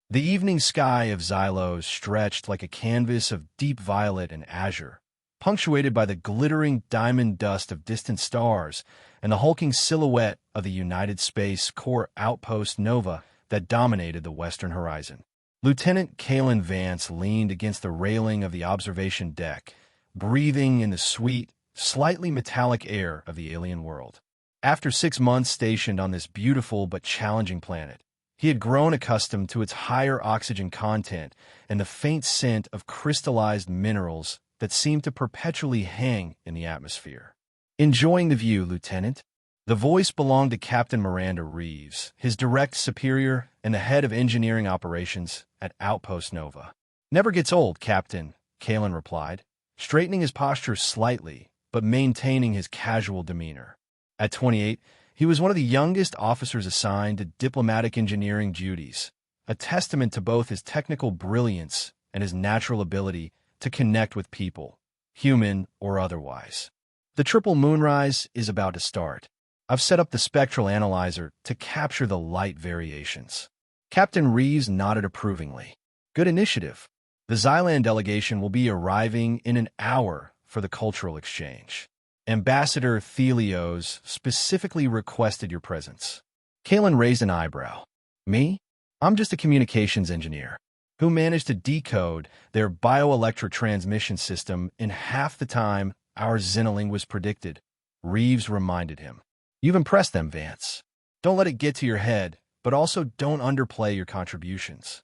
The evening sky of Xylos stretched like a canvas of deep violet and azure, punctuated by the glittering diamond dust of distant stars and the hulking silhouette of the United Space Corps outpost Nova that dominated the western horizon. Lieutenant Kalen Vance leaned against the railing of the observation deck, breathing in the sweet, slightly metallic air of the alien world. After 6 months stationed on this beautiful but challenging planet, he had grown accustomed to its higher oxygen content and the faint scent of crystallized minerals that seemed to perpetually hang in the atmosphere. "Enjoying the view, Lieutenant?" The voice belonged to Captain Miranda Reeves, his direct superior and the head of engineering operations at Outpost Nova. "Never gets old, Captain," Kalen replied, straightening his posture slightly, but maintaining his casual demeanor. At 28, he was one of the youngest officers assigned to diplomatic engineering duties, a testament to both his technical brilliance and his natural ability to connect with people, human or otherwise. "The triple moonrise is about to start. I've set up the spectral analyzer to capture the light variations." Captain Reeves nodded approvingly. "Good initiative. The Xylan delegation will be arriving in an hour for the cultural exchange. Ambassador Thelios specifically requested your presence." Kalen raised an eyebrow. "Me? I'm just a communications engineer who managed to decode their bioelectric transmission system in half the time our Xenolinguist predicted," Reeves reminded him. "You've impressed them, Vance. Don't let it get to your head, but also don't underplay your contributions."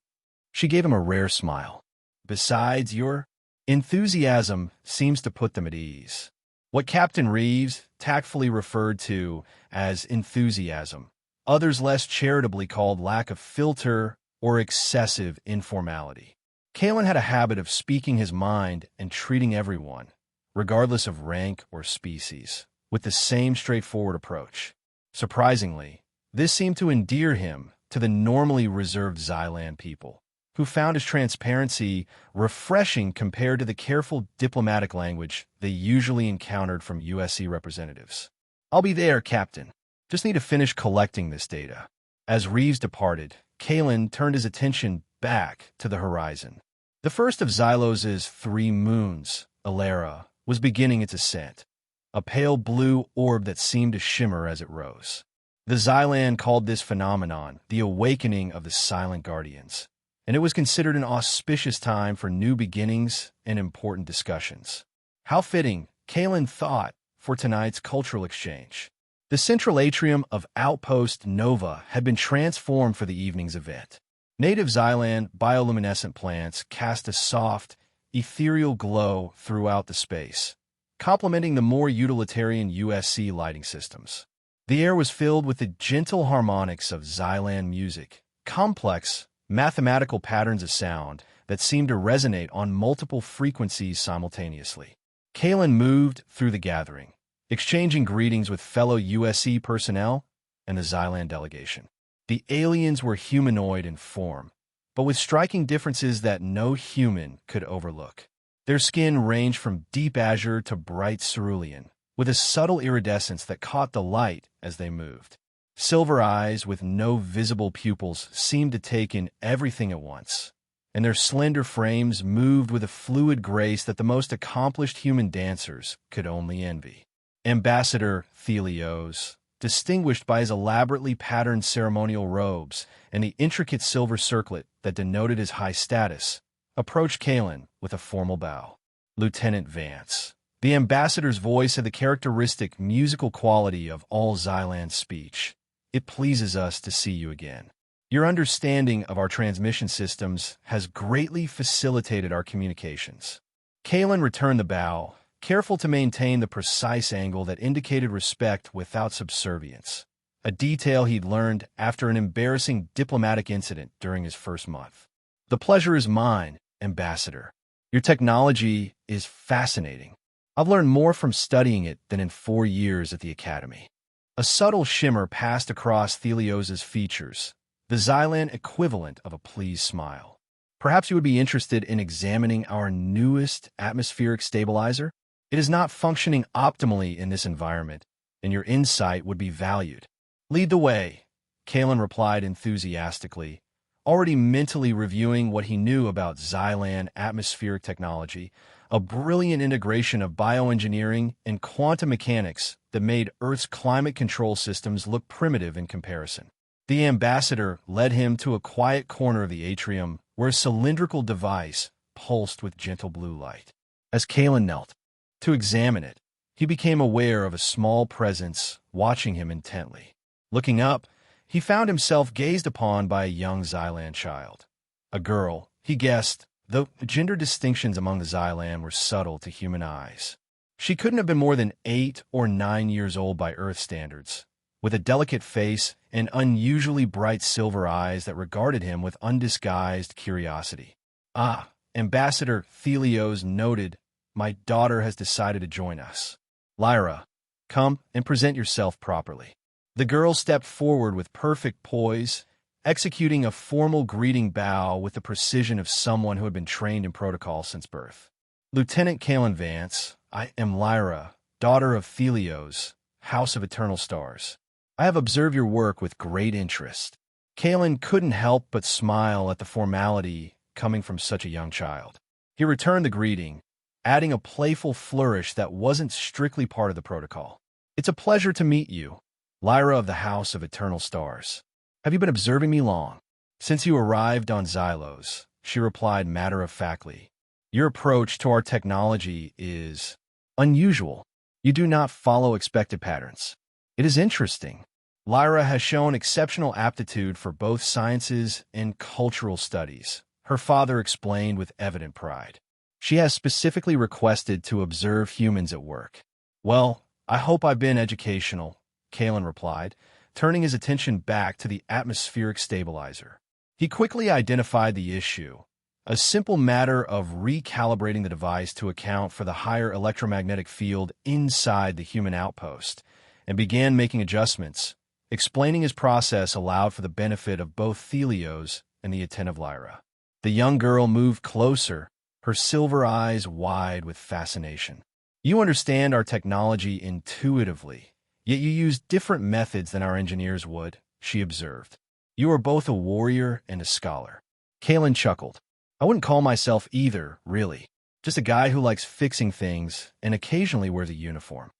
She gave him a rare smile. "Besides, your enthusiasm seems to put them at ease." What Captain Reeves tactfully referred to as enthusiasm, others less charitably called lack of filter or excessive informality. Kalen had a habit of speaking his mind and treating everyone, regardless of rank or species, with the same straightforward approach. Surprisingly, this seemed to endear him to the normally reserved Xylan people, who found his transparency refreshing compared to the careful diplomatic language they usually encountered from USC representatives. "I'll be there, Captain. Just need to finish collecting this data." As Reeves departed, Kalen turned his attention back to the horizon. The first of Xylos's 3 moons, Elara, was beginning its ascent, a pale blue orb that seemed to shimmer as it rose. The Xylan called this phenomenon the awakening of the Silent Guardians, and it was considered an auspicious time for new beginnings and important discussions. How fitting, Kalen thought, for tonight's cultural exchange. The central atrium of Outpost Nova had been transformed for the evening's event. Native Xylan bioluminescent plants cast a soft, ethereal glow throughout the space, complementing the more utilitarian USC lighting systems. The air was filled with the gentle harmonics of Xylan music, complex, mathematical patterns of sound that seemed to resonate on multiple frequencies simultaneously. Kalen moved through the gathering, exchanging greetings with fellow USC personnel and the Xylan delegation. The aliens were humanoid in form, but with striking differences that no human could overlook. Their skin ranged from deep azure to bright cerulean, with a subtle iridescence that caught the light as they moved. Silver eyes with no visible pupils seemed to take in everything at once, and their slender frames moved with a fluid grace that the most accomplished human dancers could only envy. Ambassador Thelios, distinguished by his elaborately patterned ceremonial robes and the intricate silver circlet that denoted his high status, approached Kalen with a formal bow. "Lieutenant Vance." The ambassador's voice had the characteristic musical quality of all Xylan speech. "It pleases us to see you again. Your understanding of our transmission systems has greatly facilitated our communications." Kalen returned the bow, careful to maintain the precise angle that indicated respect without subservience, a detail he'd learned after an embarrassing diplomatic incident during his first month. "The pleasure is mine, Ambassador. Your technology is fascinating. I've learned more from studying it than in 4 years at the Academy." A subtle shimmer passed across Thelios's features, the Xylan equivalent of a pleased smile. "Perhaps you would be interested in examining our newest atmospheric stabilizer? It is not functioning optimally in this environment, and your insight would be valued." "Lead the way," Kalen replied enthusiastically, already mentally reviewing what he knew about Xylan atmospheric technology, a brilliant integration of bioengineering and quantum mechanics that made Earth's climate control systems look primitive in comparison. The ambassador led him to a quiet corner of the atrium where a cylindrical device pulsed with gentle blue light. As Kalen knelt to examine it, he became aware of a small presence watching him intently. Looking up, he found himself gazed upon by a young Xylan child. A girl, he guessed, though the gender distinctions among the Xylan were subtle to human eyes. She couldn't have been more than 8 or 9 years old by Earth standards, with a delicate face and unusually bright silver eyes that regarded him with undisguised curiosity. "Ah," Ambassador Thelios noted, "my daughter has decided to join us. Lyra, come and present yourself properly." The girl stepped forward with perfect poise, executing a formal greeting bow with the precision of someone who had been trained in protocol since birth. "Lieutenant Kalen Vance, I am Lyra, daughter of Thelios, House of Eternal Stars. I have observed your work with great interest." Kalen couldn't help but smile at the formality coming from such a young child. He returned the greeting, adding a playful flourish that wasn't strictly part of the protocol. "It's a pleasure to meet you, Lyra of the House of Eternal Stars. Have you been observing me long?" "Since you arrived on Xylos," she replied matter-of-factly. "Your approach to our technology is unusual. You do not follow expected patterns. It is interesting." Lyra has shown exceptional aptitude for both sciences and cultural studies, her father explained with evident pride. "She has specifically requested to observe humans at work." "Well, I hope I've been educational," Kalen replied, turning his attention back to the atmospheric stabilizer. He quickly identified the issue, a simple matter of recalibrating the device to account for the higher electromagnetic field inside the human outpost, and began making adjustments. Explaining his process allowed for the benefit of both Thelios and the attentive Lyra. The young girl moved closer, her silver eyes wide with fascination. "You understand our technology intuitively, yet you use different methods than our engineers would," she observed. "You are both a warrior and a scholar." Kalen chuckled. "I wouldn't call myself either, really. Just a guy who likes fixing things and occasionally wears a uniform."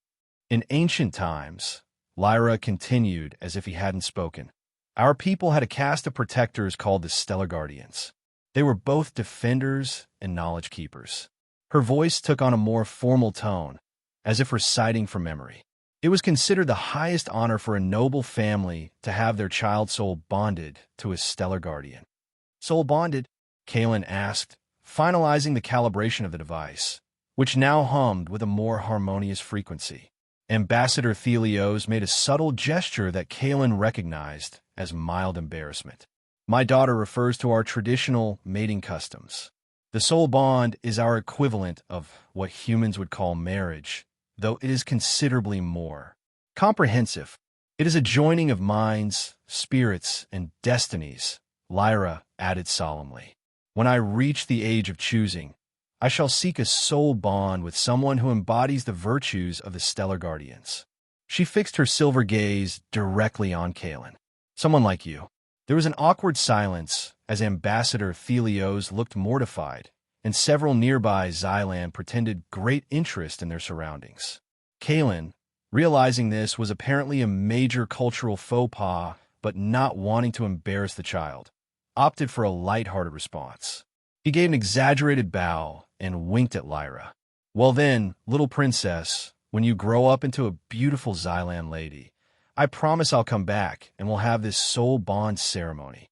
"In ancient times," Lyra continued as if he hadn't spoken, "our people had a caste of protectors called the Stellar Guardians. They were both defenders and knowledge keepers." Her voice took on a more formal tone, as if reciting from memory. "It was considered the highest honor for a noble family to have their child soul bonded to a stellar guardian." "Soul bonded?" Kalen asked, finalizing the calibration of the device, which now hummed with a more harmonious frequency. Ambassador Thelios made a subtle gesture that Kalen recognized as mild embarrassment. "My daughter refers to our traditional mating customs. The soul bond is our equivalent of what humans would call marriage, though it is considerably more comprehensive. It is a joining of minds, spirits, and destinies," Lyra added solemnly. "When I reach the age of choosing, I shall seek a soul bond with someone who embodies the virtues of the Stellar Guardians." She fixed her silver gaze directly on Kalen. "Someone like you." There was an awkward silence as Ambassador Thelios looked mortified, and several nearby Xylan pretended great interest in their surroundings. Kalen, realizing this was apparently a major cultural faux pas, but not wanting to embarrass the child, opted for a lighthearted response. He gave an exaggerated bow and winked at Lyra. "Well then, little princess, when you grow up into a beautiful Xylan lady, I promise I'll come back and we'll have this soul bond ceremony."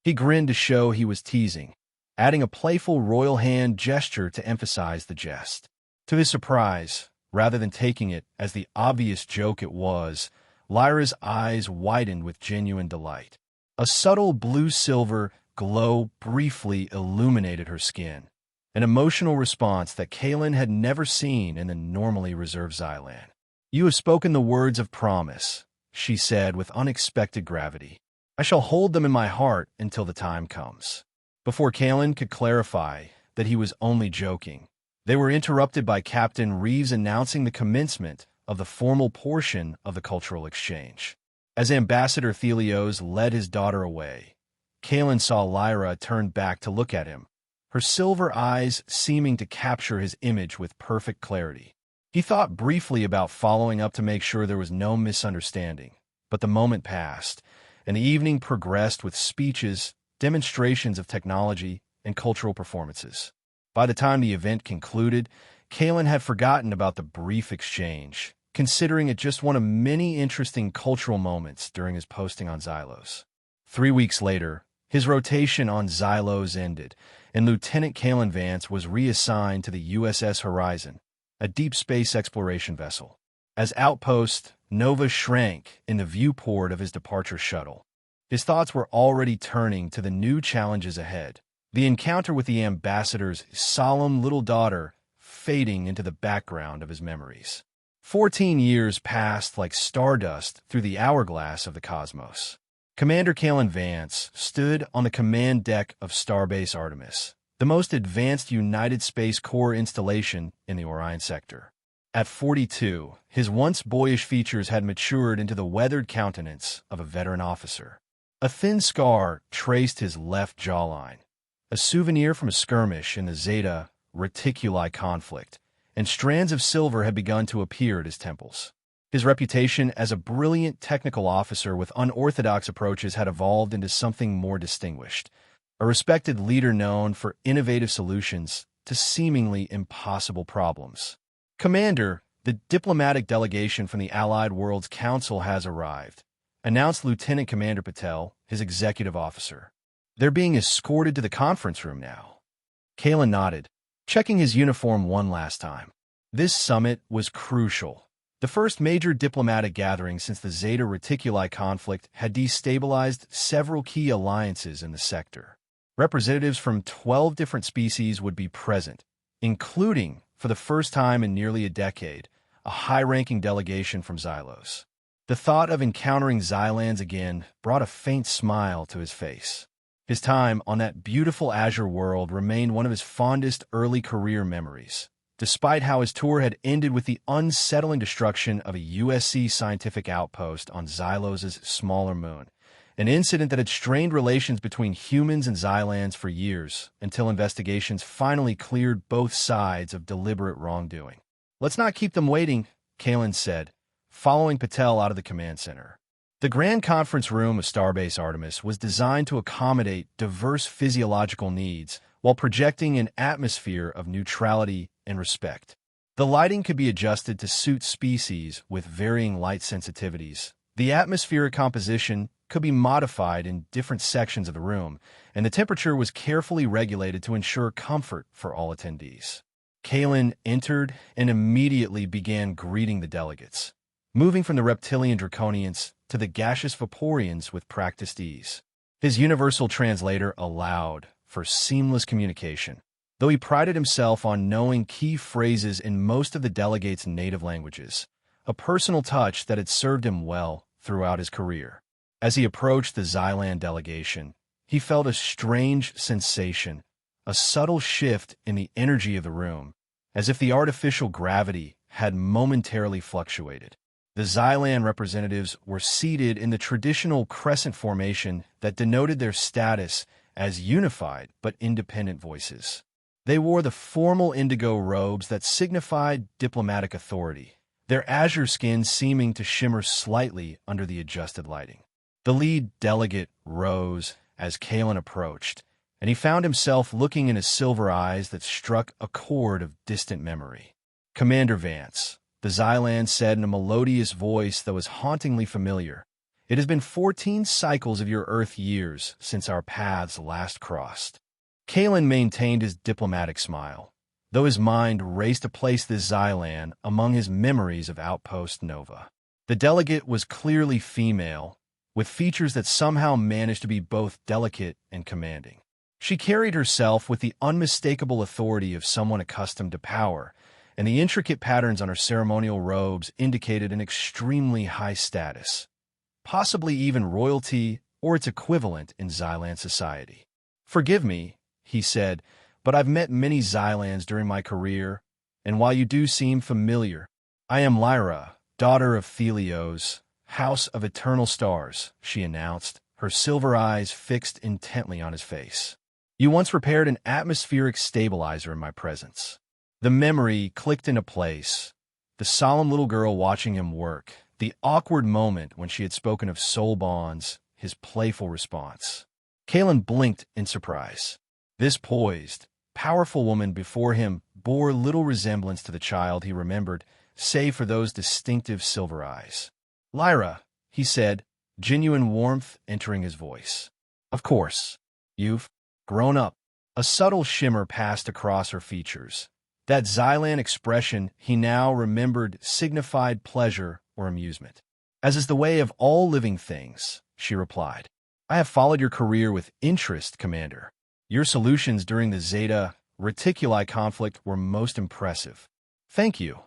He grinned to show he was teasing, adding a playful royal hand gesture to emphasize the jest. To his surprise, rather than taking it as the obvious joke it was, Lyra's eyes widened with genuine delight. A subtle blue-silver glow briefly illuminated her skin, an emotional response that Kalen had never seen in the normally reserved Xylan. "You have spoken the words of promise," she said with unexpected gravity. "I shall hold them in my heart until the time comes." Before Kalen could clarify that he was only joking, they were interrupted by Captain Reeves announcing the commencement of the formal portion of the cultural exchange. As Ambassador Thelios led his daughter away, Kalen saw Lyra turn back to look at him, her silver eyes seeming to capture his image with perfect clarity. He thought briefly about following up to make sure there was no misunderstanding, but the moment passed, and the evening progressed with speeches, demonstrations of technology, and cultural performances. By the time the event concluded, Kalen had forgotten about the brief exchange, considering it just one of many interesting cultural moments during his posting on Xylos. 3 weeks later, his rotation on Xylos ended, and Lieutenant Kalen Vance was reassigned to the USS Horizon, a deep space exploration vessel. As Outpost, Nova shrank in the viewport of his departure shuttle. His thoughts were already turning to the new challenges ahead, the encounter with the ambassador's solemn little daughter fading into the background of his memories. 14 years passed like stardust through the hourglass of the cosmos. Commander Kalen Vance stood on the command deck of Starbase Artemis, the most advanced United Space Corps installation in the Orion sector. At 42, his once boyish features had matured into the weathered countenance of a veteran officer. A thin scar traced his left jawline, a souvenir from a skirmish in the Zeta Reticuli conflict, and strands of silver had begun to appear at his temples. His reputation as a brilliant technical officer with unorthodox approaches had evolved into something more distinguished, a respected leader known for innovative solutions to seemingly impossible problems. "Commander, the diplomatic delegation from the Allied Worlds Council has arrived," announced Lieutenant Commander Patel, his executive officer. "They're being escorted to the conference room now." Kalen nodded, checking his uniform one last time. This summit was crucial. The first major diplomatic gathering since the Zeta Reticuli conflict had destabilized several key alliances in the sector. Representatives from 12 different species would be present, including, for the first time in nearly a decade, a high-ranking delegation from Xylos. The thought of encountering Xylans again brought a faint smile to his face. His time on that beautiful azure world remained one of his fondest early career memories, despite how his tour had ended with the unsettling destruction of a USC scientific outpost on Xylos' smaller moon, an incident that had strained relations between humans and Xylans for years, until investigations finally cleared both sides of deliberate wrongdoing. "Let's not keep them waiting," Kalen said, following Patel out of the command center. The Grand Conference Room of Starbase Artemis was designed to accommodate diverse physiological needs while projecting an atmosphere of neutrality and respect. The lighting could be adjusted to suit species with varying light sensitivities. The atmospheric composition could be modified in different sections of the room, and the temperature was carefully regulated to ensure comfort for all attendees. Kalen entered and immediately began greeting the delegates, moving from the reptilian draconians to the gaseous Vaporians with practiced ease. His universal translator allowed for seamless communication, though he prided himself on knowing key phrases in most of the delegates' native languages, a personal touch that had served him well throughout his career. As he approached the Xylan delegation, he felt a strange sensation, a subtle shift in the energy of the room, as if the artificial gravity had momentarily fluctuated. The Xylan representatives were seated in the traditional crescent formation that denoted their status as unified but independent voices. They wore the formal indigo robes that signified diplomatic authority, their azure skins seeming to shimmer slightly under the adjusted lighting. The lead delegate rose as Kalen approached, and he found himself looking in his silver eyes that struck a chord of distant memory. "Commander Vance," the Xylan said in a melodious voice that was hauntingly familiar, "it has been 14 cycles of your Earth years since our paths last crossed." Kalen maintained his diplomatic smile, though his mind raced to place this Xylan among his memories of Outpost Nova. The delegate was clearly female, with features that somehow managed to be both delicate and commanding. She carried herself with the unmistakable authority of someone accustomed to power, and the intricate patterns on her ceremonial robes indicated an extremely high status, possibly even royalty or its equivalent in Xylan society. "Forgive me," he said, "but I've met many Xylans during my career, and while you do seem familiar, I am Lyra, daughter of Thelios, House of Eternal Stars," she announced, her silver eyes fixed intently on his face. "You once repaired an atmospheric stabilizer in my presence." The memory clicked into place. The solemn little girl watching him work, the awkward moment when she had spoken of soul bonds, his playful response. Kalen blinked in surprise. This poised, powerful woman before him bore little resemblance to the child he remembered, save for those distinctive silver eyes. "Lyra," he said, genuine warmth entering his voice. "Of course. You've grown up." A subtle shimmer passed across her features. That Xylan expression he now remembered signified pleasure or amusement. "As is the way of all living things," she replied. "I have followed your career with interest, Commander. Your solutions during the Zeta Reticuli conflict were most impressive." "Thank you,"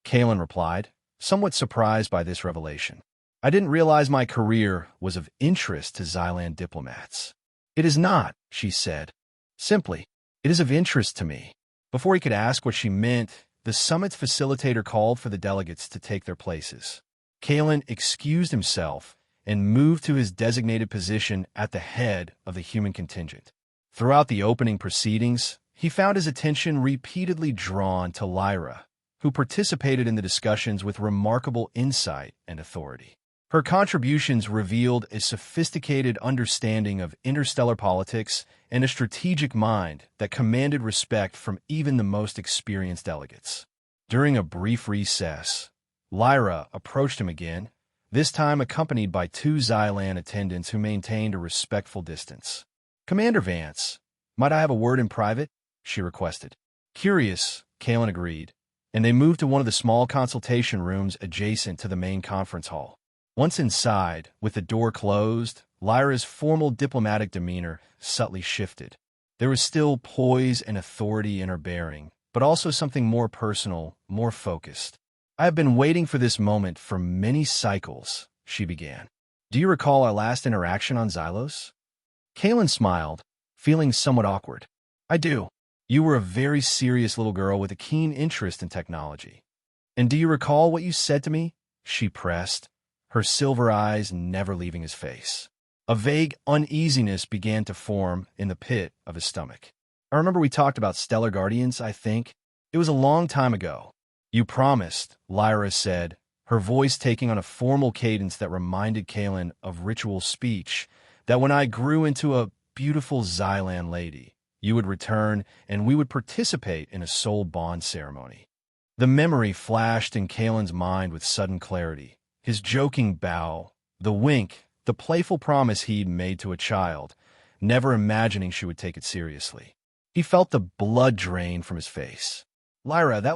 Kalen replied, somewhat surprised by this revelation. "I didn't realize my career was of interest to Xylan diplomats." "It is not," she said. "Simply, it is of interest to me." Before he could ask what she meant, the summit's facilitator called for the delegates to take their places. Kalen excused himself and moved to his designated position at the head of the human contingent. Throughout the opening proceedings, he found his attention repeatedly drawn to Lyra, who participated in the discussions with remarkable insight and authority. Her contributions revealed a sophisticated understanding of interstellar politics and a strategic mind that commanded respect from even the most experienced delegates. During a brief recess, Lyra approached him again, this time accompanied by two Xylan attendants who maintained a respectful distance. "Commander Vance, might I have a word in private?" she requested. "Curious," Kalen agreed, and they moved to one of the small consultation rooms adjacent to the main conference hall. Once inside, with the door closed, Lyra's formal diplomatic demeanor subtly shifted. There was still poise and authority in her bearing, but also something more personal, more focused. "I have been waiting for this moment for many cycles," she began. "Do you recall our last interaction on Xylos?" Kalen smiled, feeling somewhat awkward. "I do. You were a very serious little girl with a keen interest in technology." "And do you recall what you said to me?" she pressed, her silver eyes never leaving his face. A vague uneasiness began to form in the pit of his stomach. "I remember we talked about stellar guardians, I think. It was a long time ago." "You promised," Lyra said, her voice taking on a formal cadence that reminded Kalen of ritual speech, "that when I grew into a beautiful Xylan lady, you would return and we would participate in a soul bond ceremony." The memory flashed in Kalen's mind with sudden clarity. His joking bow, the wink, the playful promise he'd made to a child, never imagining she would take it seriously. He felt the blood drain from his face. "Lyra, I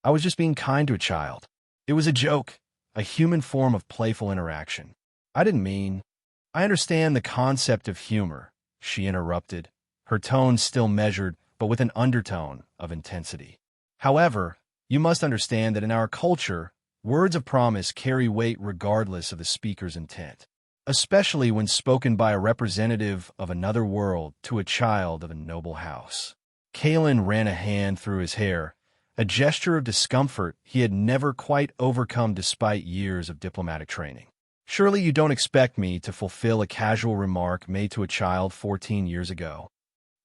was just being kind to a child. It was a joke, a human form of playful interaction. I didn't mean—" "I understand the concept of humor," she interrupted, her tone still measured, but with an undertone of intensity. "However, you must understand that in our culture, words of promise carry weight regardless of the speaker's intent, especially when spoken by a representative of another world to a child of a noble house." Kalen ran a hand through his hair, a gesture of discomfort he had never quite overcome despite years of diplomatic training. "Surely you don't expect me to fulfill a casual remark made to a child 14 years ago."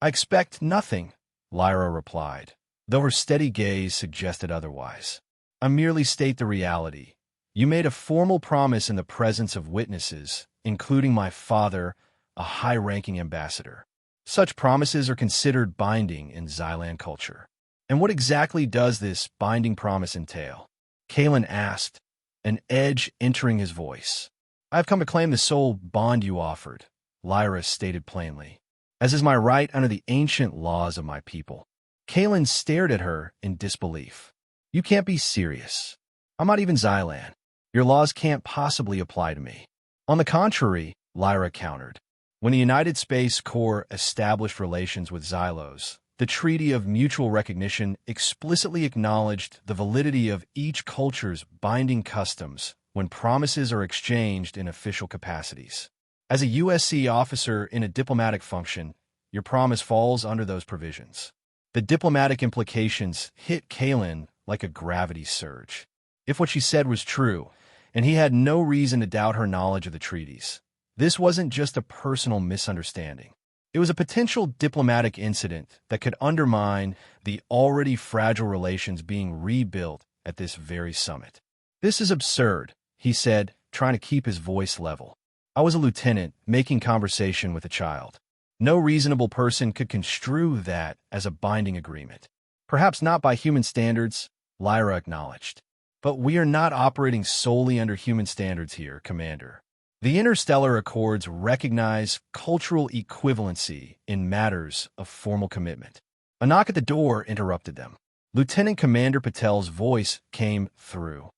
"I expect nothing," Lyra replied, though her steady gaze suggested otherwise. "I merely state the reality. You made a formal promise in the presence of witnesses, including my father, a high-ranking ambassador. Such promises are considered binding in Xylan culture." "And what exactly does this binding promise entail?" Kalen asked, an edge entering his voice. "I have come to claim the soul bond you offered," Lyra stated plainly, "as is my right under the ancient laws of my people." Kalen stared at her in disbelief. "You can't be serious. I'm not even Xylan. Your laws can't possibly apply to me." "On the contrary," Lyra countered, "when the United Space Corps established relations with Xylos, the Treaty of Mutual Recognition explicitly acknowledged the validity of each culture's binding customs when promises are exchanged in official capacities. As a USC officer in a diplomatic function, your promise falls under those provisions." The diplomatic implications hit Kalen like a gravity surge. If what she said was true, and he had no reason to doubt her knowledge of the treaties, This wasn't just a personal misunderstanding. It was a potential diplomatic incident that could undermine the already fragile relations being rebuilt at this very summit. "This is absurd," he said, trying to keep his voice level. "I was a lieutenant making conversation with a child. No reasonable person could construe that as a binding agreement. Perhaps not by human standards," Lyra acknowledged. "But we are not operating solely under human standards here, Commander. The interstellar accords recognize cultural equivalency in matters of formal commitment." A knock at the door interrupted them. Lieutenant Commander Patel's voice came through.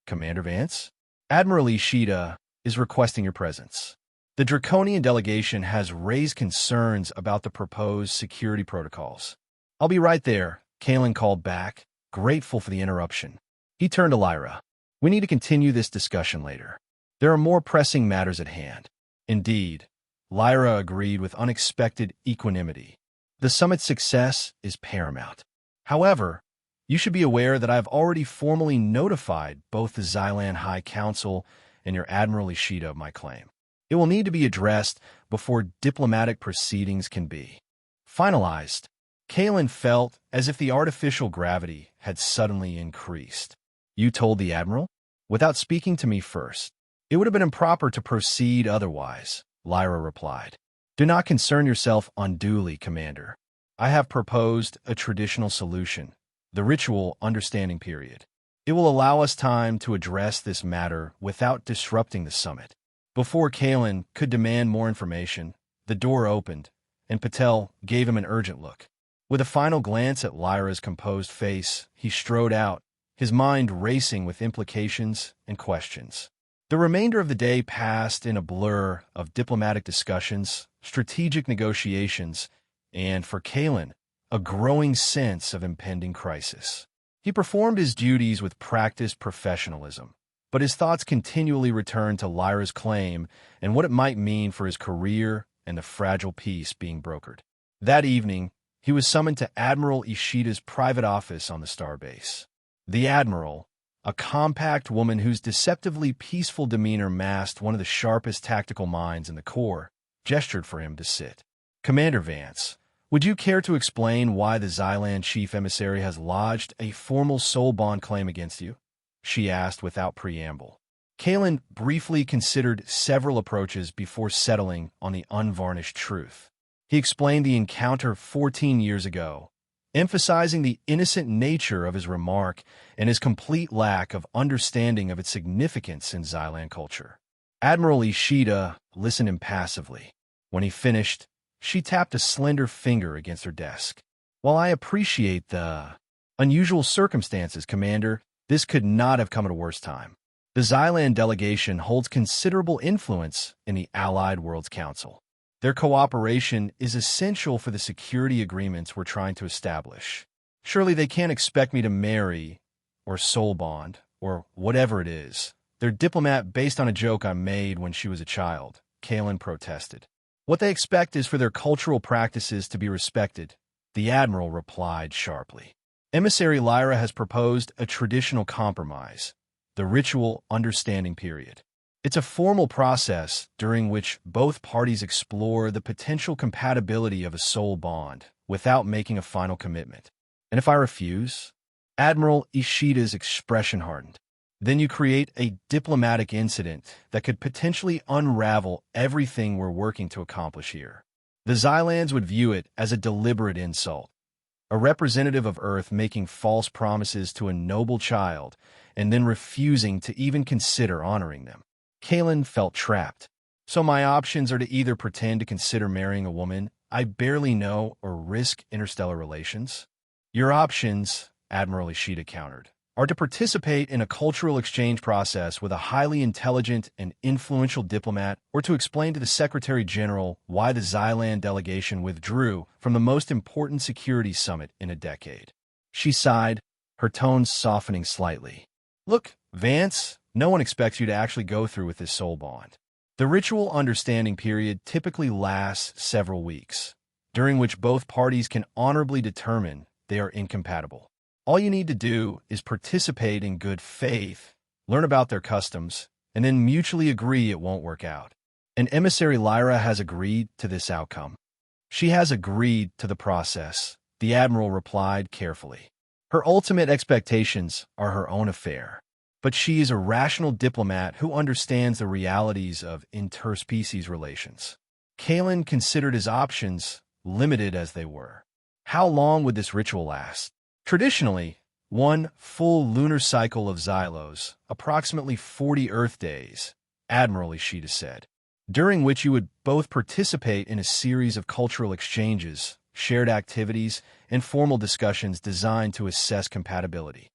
"Commander Vance? Admiral Ishida is requesting your presence. The Draconian delegation has raised concerns about the proposed security protocols." "I'll be right there," Kalen called back, grateful for the interruption. He turned to Lyra. "We need to continue this discussion later. There are more pressing matters at hand." "Indeed," Lyra agreed with unexpected equanimity. "The summit's success is paramount. However, you should be aware that I have already formally notified both the Xylan High Council and your Admiral Ishida of my claim. It will need to be addressed before diplomatic proceedings can be finalized." Kalen felt as if the artificial gravity had suddenly increased. "You told the Admiral? Without speaking to me first?" "It would have been improper to proceed otherwise," Lyra replied. "Do not concern yourself unduly, Commander. I have proposed a traditional solution, the ritual understanding period. It will allow us time to address this matter without disrupting the summit." Before Kalen could demand more information, the door opened, and Patel gave him an urgent look. With a final glance at Lyra's composed face, he strode out, his mind racing with implications and questions. The remainder of the day passed in a blur of diplomatic discussions, strategic negotiations, and, for Kalen, a growing sense of impending crisis. He performed his duties with practiced professionalism, but his thoughts continually returned to Lyra's claim and what it might mean for his career and the fragile peace being brokered. That evening, he was summoned to Admiral Ishida's private office on the starbase. The Admiral, a compact woman whose deceptively peaceful demeanor masked one of the sharpest tactical minds in the Corps, gestured for him to sit. "Commander Vance, would you care to explain why the Xylan Chief Emissary has lodged a formal soul bond claim against you?" she asked without preamble. Kalen briefly considered several approaches before settling on the unvarnished truth. He explained the encounter 14 years ago, emphasizing the innocent nature of his remark and his complete lack of understanding of its significance in Xylan culture. Admiral Ishida listened impassively. When he finished, she tapped a slender finger against her desk. "While I appreciate the unusual circumstances, Commander, this could not have come at a worse time. The Xylan delegation holds considerable influence in the Allied Worlds Council. Their cooperation is essential for the security agreements we're trying to establish. Surely they can't expect me to marry, or soul bond, or whatever it is. They're diplomat based on a joke I made when she was a child," Kalen protested. "What they expect is for their cultural practices to be respected," the Admiral replied sharply. "Emissary Lyra has proposed a traditional compromise, the ritual understanding period. It's a formal process during which both parties explore the potential compatibility of a soul bond without making a final commitment. And if I refuse?" Admiral Ishida's expression hardened. "Then you create a diplomatic incident that could potentially unravel everything we're working to accomplish here. The Xylans would view it as a deliberate insult, a representative of Earth making false promises to a noble child and then refusing to even consider honoring them." Kalen felt trapped. "So my options are to either pretend to consider marrying a woman I barely know or risk interstellar relations?" "Your options," Admiral Ishida countered, "are to participate in a cultural exchange process with a highly intelligent and influential diplomat, or to explain to the Secretary General why the Xylan delegation withdrew from the most important security summit in a decade." She sighed, her tones softening slightly. "Look, Vance, no one expects you to actually go through with this soul bond. The ritual understanding period typically lasts several weeks, during which both parties can honorably determine they are incompatible. All you need to do is participate in good faith, learn about their customs, and then mutually agree it won't work out. An emissary Lyra has agreed to this outcome. She has agreed to the process, the Admiral replied carefully. Her ultimate expectations are her own affair. But she is a rational diplomat who understands the realities of interspecies relations. Kalen considered his options, limited as they were. How long would this ritual last? Traditionally, one full lunar cycle of Xylos, approximately 40 Earth days, Admiral Ishida said, during which you would both participate in a series of cultural exchanges, shared activities, and formal discussions designed to assess compatibility,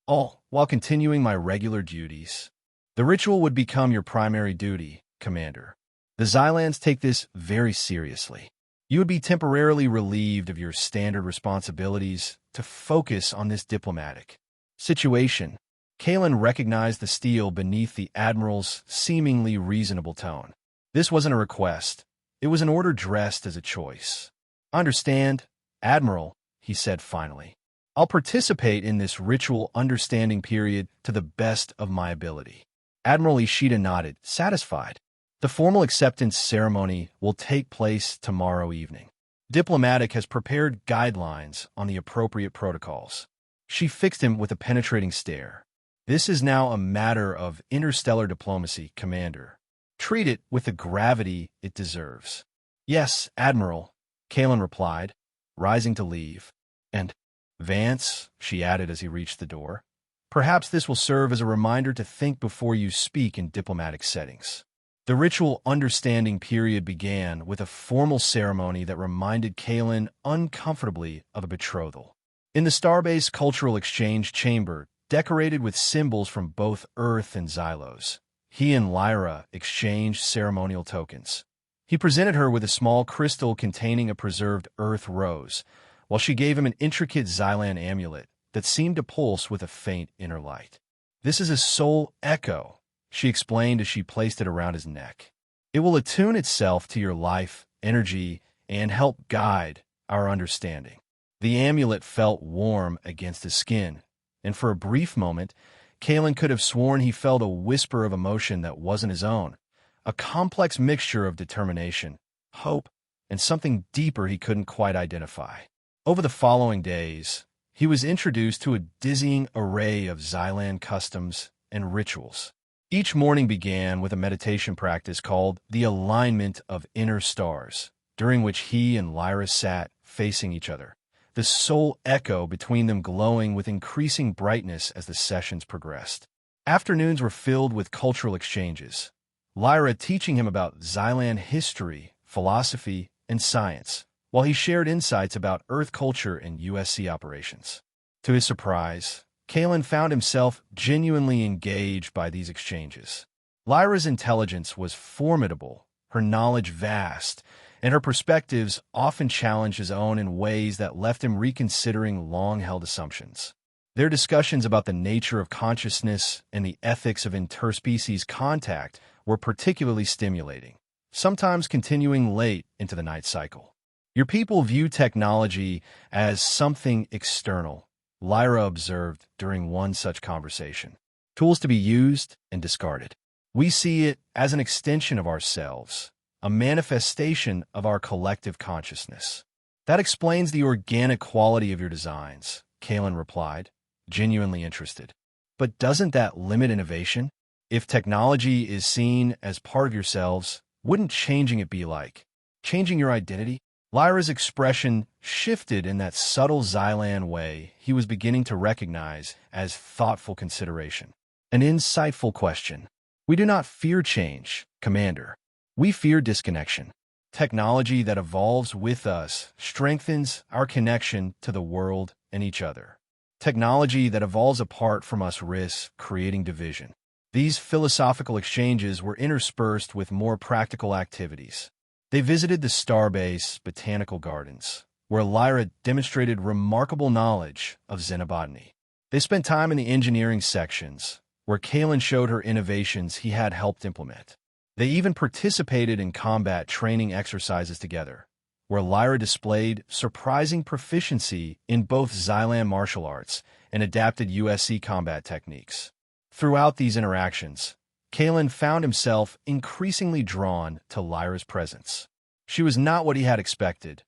all while continuing my regular duties. The ritual would become your primary duty, Commander. The Xylans take this very seriously. You would be temporarily relieved of your standard responsibilities to focus on this diplomatic situation. Kalen recognized the steel beneath the Admiral's seemingly reasonable tone. This wasn't a request. It was an order dressed as a choice. Understand, Admiral, he said finally. I'll participate in this ritual understanding period to the best of my ability. Admiral Ishida nodded, satisfied. The formal acceptance ceremony will take place tomorrow evening. Diplomatic has prepared guidelines on the appropriate protocols. She fixed him with a penetrating stare. This is now a matter of interstellar diplomacy, Commander. Treat it with the gravity it deserves. Yes, Admiral, Kalen replied, rising to leave. And, Vance, she added as he reached the door, perhaps this will serve as a reminder to think before you speak in diplomatic settings. The ritual understanding period began with a formal ceremony that reminded Kalen uncomfortably of a betrothal. In the Starbase Cultural Exchange Chamber, decorated with symbols from both Earth and Xylos, he and Lyra exchanged ceremonial tokens. He presented her with a small crystal containing a preserved Earth rose, while she gave him an intricate Xylan amulet that seemed to pulse with a faint inner light. This is a soul echo, she explained as she placed it around his neck. It will attune itself to your life, energy, and help guide our understanding. The amulet felt warm against his skin, and for a brief moment, Kalen could have sworn he felt a whisper of emotion that wasn't his own, a complex mixture of determination, hope, and something deeper he couldn't quite identify. Over the following days, he was introduced to a dizzying array of Xylan customs and rituals. Each morning began with a meditation practice called the Alignment of Inner Stars, during which he and Lyra sat facing each other, the soul echo between them glowing with increasing brightness as the sessions progressed. Afternoons were filled with cultural exchanges, Lyra teaching him about Xylan history, philosophy, and science, while he shared insights about Earth culture and USC operations. To his surprise, Kalen found himself genuinely engaged by these exchanges. Lyra's intelligence was formidable, her knowledge vast, and her perspectives often challenged his own in ways that left him reconsidering long-held assumptions. Their discussions about the nature of consciousness and the ethics of interspecies contact were particularly stimulating, sometimes continuing late into the night cycle. Your people view technology as something external, Lyra observed during one such conversation. Tools to be used and discarded. We see it as an extension of ourselves, a manifestation of our collective consciousness. That explains the organic quality of your designs, Kalen replied, genuinely interested. But doesn't that limit innovation? If technology is seen as part of yourselves, wouldn't changing it be like changing your identity? Lyra's expression shifted in that subtle Xylan way he was beginning to recognize as thoughtful consideration. An insightful question. We do not fear change, Commander. We fear disconnection. Technology that evolves with us strengthens our connection to the world and each other. Technology that evolves apart from us risks creating division. These philosophical exchanges were interspersed with more practical activities. They visited the Starbase Botanical Gardens, where Lyra demonstrated remarkable knowledge of xenobotany. They spent time in the engineering sections, where Kalen showed her innovations he had helped implement. They even participated in combat training exercises together, where Lyra displayed surprising proficiency in both Xylan martial arts and adapted USC combat techniques. Throughout these interactions, Kalen found himself increasingly drawn to Lyra's presence. She was not what he had expected,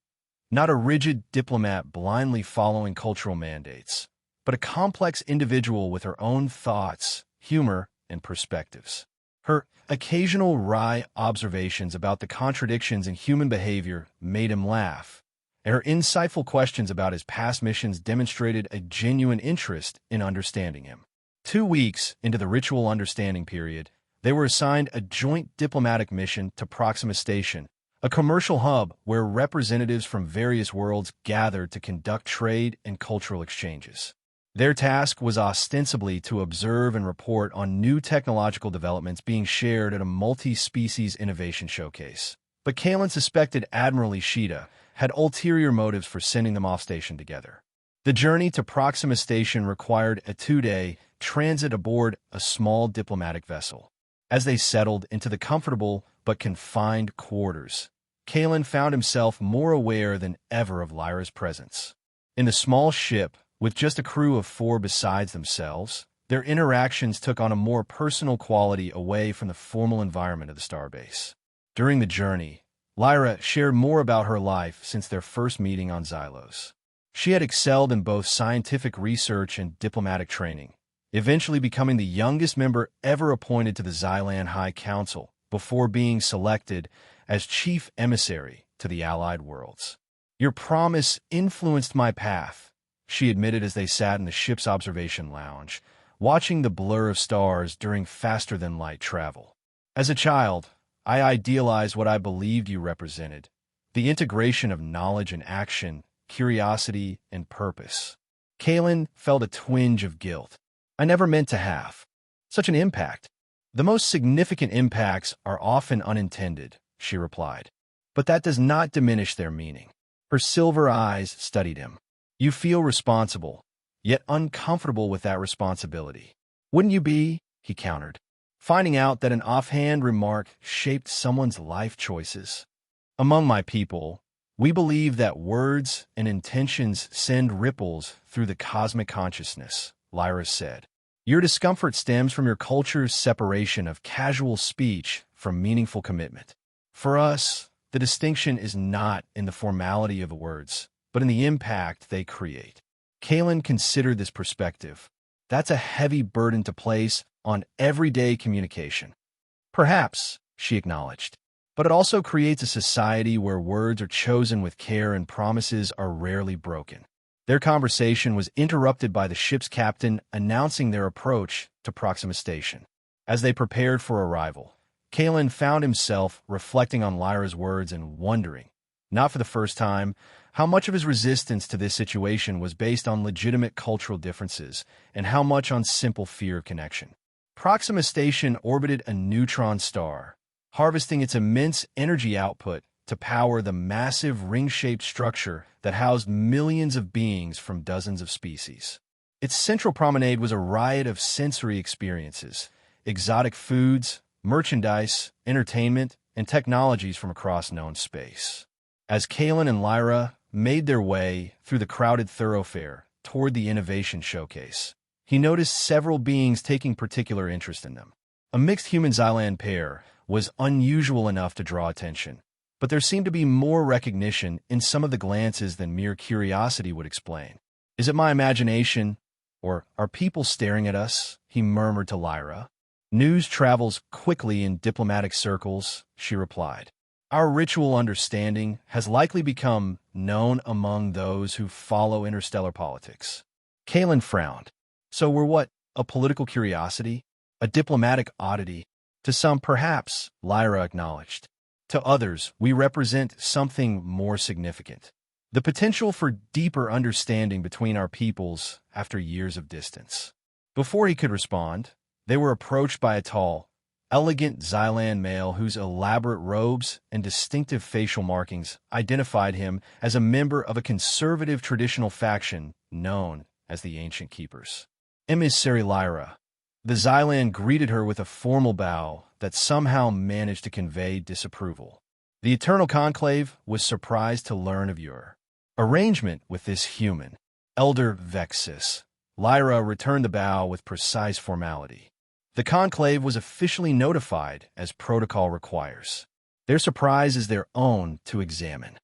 not a rigid diplomat blindly following cultural mandates, but a complex individual with her own thoughts, humor, and perspectives. Her occasional wry observations about the contradictions in human behavior made him laugh, and her insightful questions about his past missions demonstrated a genuine interest in understanding him. 2 weeks into the ritual understanding period, they were assigned a joint diplomatic mission to Proxima Station, a commercial hub where representatives from various worlds gathered to conduct trade and cultural exchanges. Their task was ostensibly to observe and report on new technological developments being shared at a multi-species innovation showcase. But Kalen suspected Admiral Ishida had ulterior motives for sending them off station together. The journey to Proxima Station required a 2-day transit aboard a small diplomatic vessel. As they settled into the comfortable but confined quarters, Kalen found himself more aware than ever of Lyra's presence. In the small ship, with just a crew of 4 besides themselves, their interactions took on a more personal quality away from the formal environment of the starbase. During the journey, Lyra shared more about her life since their first meeting on Xylos. She had excelled in both scientific research and diplomatic training, eventually becoming the youngest member ever appointed to the Xylan High Council before being selected as chief emissary to the Allied worlds. "Your promise influenced my path," she admitted as they sat in the ship's observation lounge, watching the blur of stars during faster-than-light travel. "As a child, I idealized what I believed you represented, the integration of knowledge and action, curiosity and purpose." Kalen felt a twinge of guilt. "I never meant to have such an impact." "The most significant impacts are often unintended," she replied, "but that does not diminish their meaning." Her silver eyes studied him. "You feel responsible, yet uncomfortable with that responsibility." "Wouldn't you be?" he countered, finding out that an offhand remark shaped someone's life choices. "Among my people, we believe that words and intentions send ripples through the cosmic consciousness," Lyra said. "Your discomfort stems from your culture's separation of casual speech from meaningful commitment. For us, the distinction is not in the formality of the words, but in the impact they create." Kalen considered this perspective. That's a heavy burden to place on everyday communication. "Perhaps," she acknowledged, "but it also creates a society where words are chosen with care and promises are rarely broken." Their conversation was interrupted by the ship's captain announcing their approach to Proxima Station. As they prepared for arrival, Kalen found himself reflecting on Lyra's words and wondering, not for the first time, how much of his resistance to this situation was based on legitimate cultural differences and how much on simple fear of connection. Proxima Station orbited a neutron star, harvesting its immense energy output to power the massive ring-shaped structure that housed millions of beings from dozens of species. Its central promenade was a riot of sensory experiences, exotic foods, merchandise, entertainment, and technologies from across known space. As Kalen and Lyra made their way through the crowded thoroughfare toward the innovation showcase, he noticed several beings taking particular interest in them. A mixed human-Xylan pair was unusual enough to draw attention, but there seemed to be more recognition in some of the glances than mere curiosity would explain. "Is it my imagination, or are people staring at us?" he murmured to Lyra. "News travels quickly in diplomatic circles," she replied. "Our ritual understanding has likely become known among those who follow interstellar politics." Kalen frowned. "So we're what, a political curiosity? A diplomatic oddity?" "To some, perhaps," Lyra acknowledged. "To others, we represent something more significant. The potential for deeper understanding between our peoples after years of distance." Before he could respond, they were approached by a tall, elegant Xylan male whose elaborate robes and distinctive facial markings identified him as a member of a conservative traditional faction known as the Ancient Keepers. "Emissary Lyra." The Xylan greeted her with a formal bow that somehow managed to convey disapproval. "The Eternal Conclave was surprised to learn of your arrangement with this human, Elder Vexus." Lyra returned the bow with precise formality. The conclave was officially notified as protocol requires. Their surprise is their own to examine.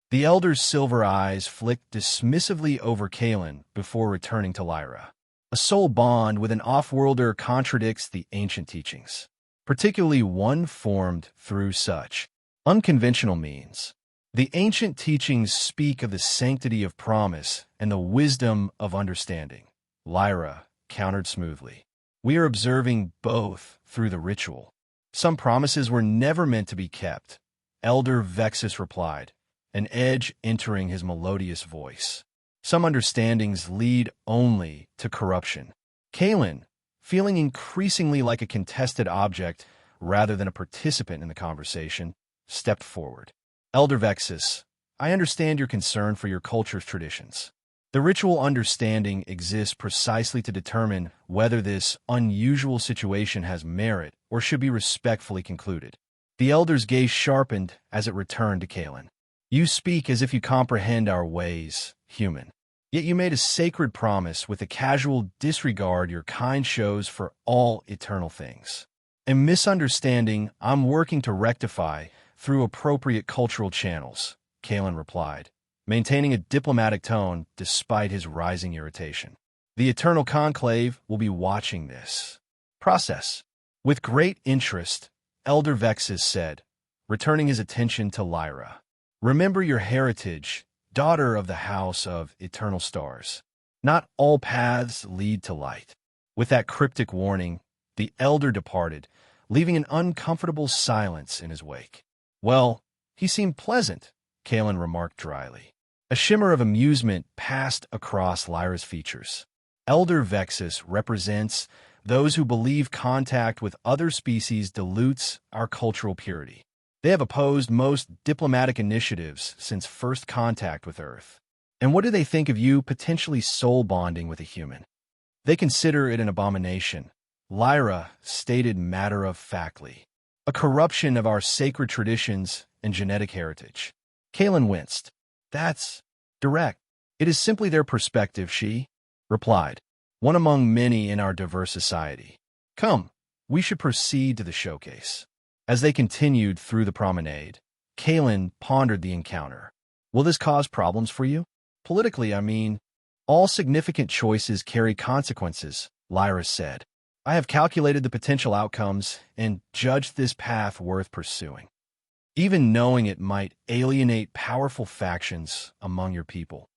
The elder's silver eyes flicked dismissively over Kalen before returning to Lyra. A soul bond with an off-worlder contradicts the ancient teachings, particularly one formed through such unconventional means. The ancient teachings speak of the sanctity of promise and the wisdom of understanding. Lyra countered smoothly. We are observing both through the ritual. Some promises were never meant to be kept, Elder Vexus replied, an edge entering his melodious voice. Some understandings lead only to corruption. Kalen, feeling increasingly like a contested object rather than a participant in the conversation, stepped forward. Elder Vexus, I understand your concern for your culture's traditions. The ritual understanding exists precisely to determine whether this unusual situation has merit or should be respectfully concluded. The elder's gaze sharpened as it returned to Kalen. You speak as if you comprehend our ways, human. Yet you made a sacred promise with the casual disregard your kind shows for all eternal things. A misunderstanding I'm working to rectify through appropriate cultural channels, Kalen replied, maintaining a diplomatic tone despite his rising irritation. The Eternal Conclave will be watching this process with great interest, Elder Vexus said, returning his attention to Lyra. Remember your heritage, daughter of the House of Eternal Stars. Not all paths lead to light. With that cryptic warning, the elder departed, leaving an uncomfortable silence in his wake. Well, he seemed pleasant, Kalen remarked dryly. A shimmer of amusement passed across Lyra's features. Elder Vexus represents those who believe contact with other species dilutes our cultural purity. They have opposed most diplomatic initiatives since first contact with Earth. And what do they think of you potentially soul bonding with a human? They consider it an abomination, Lyra stated matter-of-factly. A corruption of our sacred traditions and genetic heritage. Kalen winced. That's direct. It is simply their perspective, she replied, one among many in our diverse society. Come, we should proceed to the showcase. As they continued through the promenade, Kalen pondered the encounter. Will this cause problems for you? Politically, I mean, all significant choices carry consequences, Lyra said. I have calculated the potential outcomes and judged this path worth pursuing, even knowing it might alienate powerful factions among your people.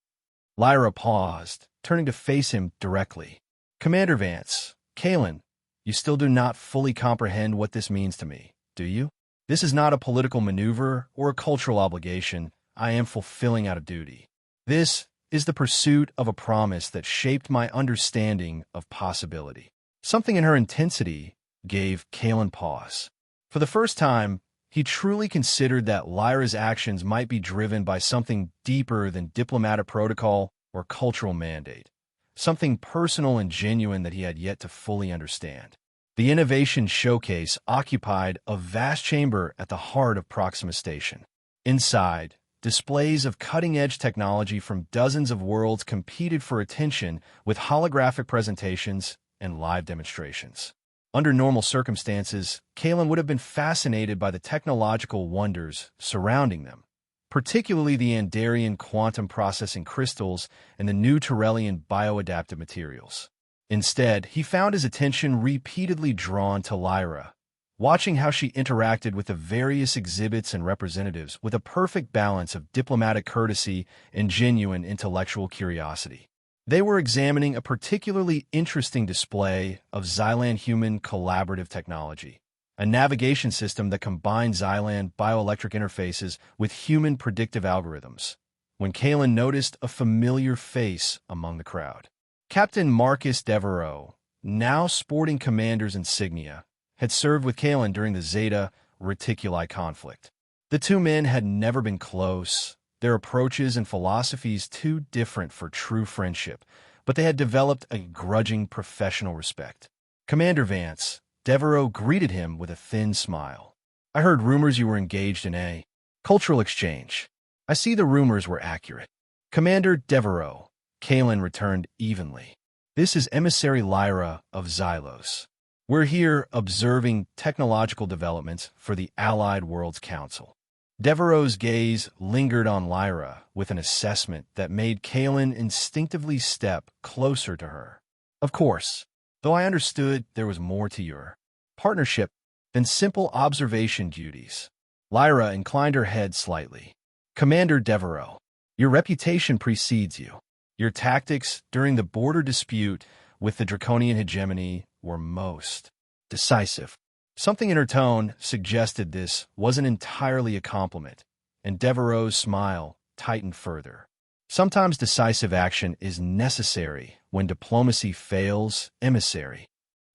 Lyra paused, turning to face him directly. Commander Vance, Kalen, you still do not fully comprehend what this means to me, do you? This is not a political maneuver or a cultural obligation I am fulfilling out of duty. This is the pursuit of a promise that shaped my understanding of possibility. Something in her intensity gave Kalen pause. For the first time, he truly considered that Lyra's actions might be driven by something deeper than diplomatic protocol or cultural mandate, something personal and genuine that he had yet to fully understand. The Innovation Showcase occupied a vast chamber at the heart of Proxima Station. Inside, displays of cutting-edge technology from dozens of worlds competed for attention with holographic presentations and live demonstrations. Under normal circumstances, Kalen would have been fascinated by the technological wonders surrounding them, particularly the Andarian quantum processing crystals and the new Tyrellian bioadaptive materials. Instead, he found his attention repeatedly drawn to Lyra, watching how she interacted with the various exhibits and representatives with a perfect balance of diplomatic courtesy and genuine intellectual curiosity. They were examining a particularly interesting display of Xylan human collaborative technology, a navigation system that combined Xylan bioelectric interfaces with human predictive algorithms, when Kalen noticed a familiar face among the crowd. Captain Marcus Devereaux, now sporting commander's insignia, had served with Kalen during the Zeta Reticuli conflict. The two men had never been close, their approaches and philosophies too different for true friendship, but they had developed a grudging professional respect. Commander Vance, Devereaux greeted him with a thin smile. I heard rumors you were engaged in a cultural exchange. I see the rumors were accurate. Commander Devereaux, Kalen returned evenly. This is Emissary Lyra of Xylos. We're here observing technological developments for the Allied Worlds Council. Devereaux's gaze lingered on Lyra with an assessment that made Kalen instinctively step closer to her. Of course, though I understood there was more to your partnership than simple observation duties. Lyra inclined her head slightly. Commander Devereaux, your reputation precedes you. Your tactics during the border dispute with the Draconian hegemony were most decisive. Something in her tone suggested this wasn't entirely a compliment, and Devereaux's smile tightened further. Sometimes decisive action is necessary when diplomacy fails, emissary.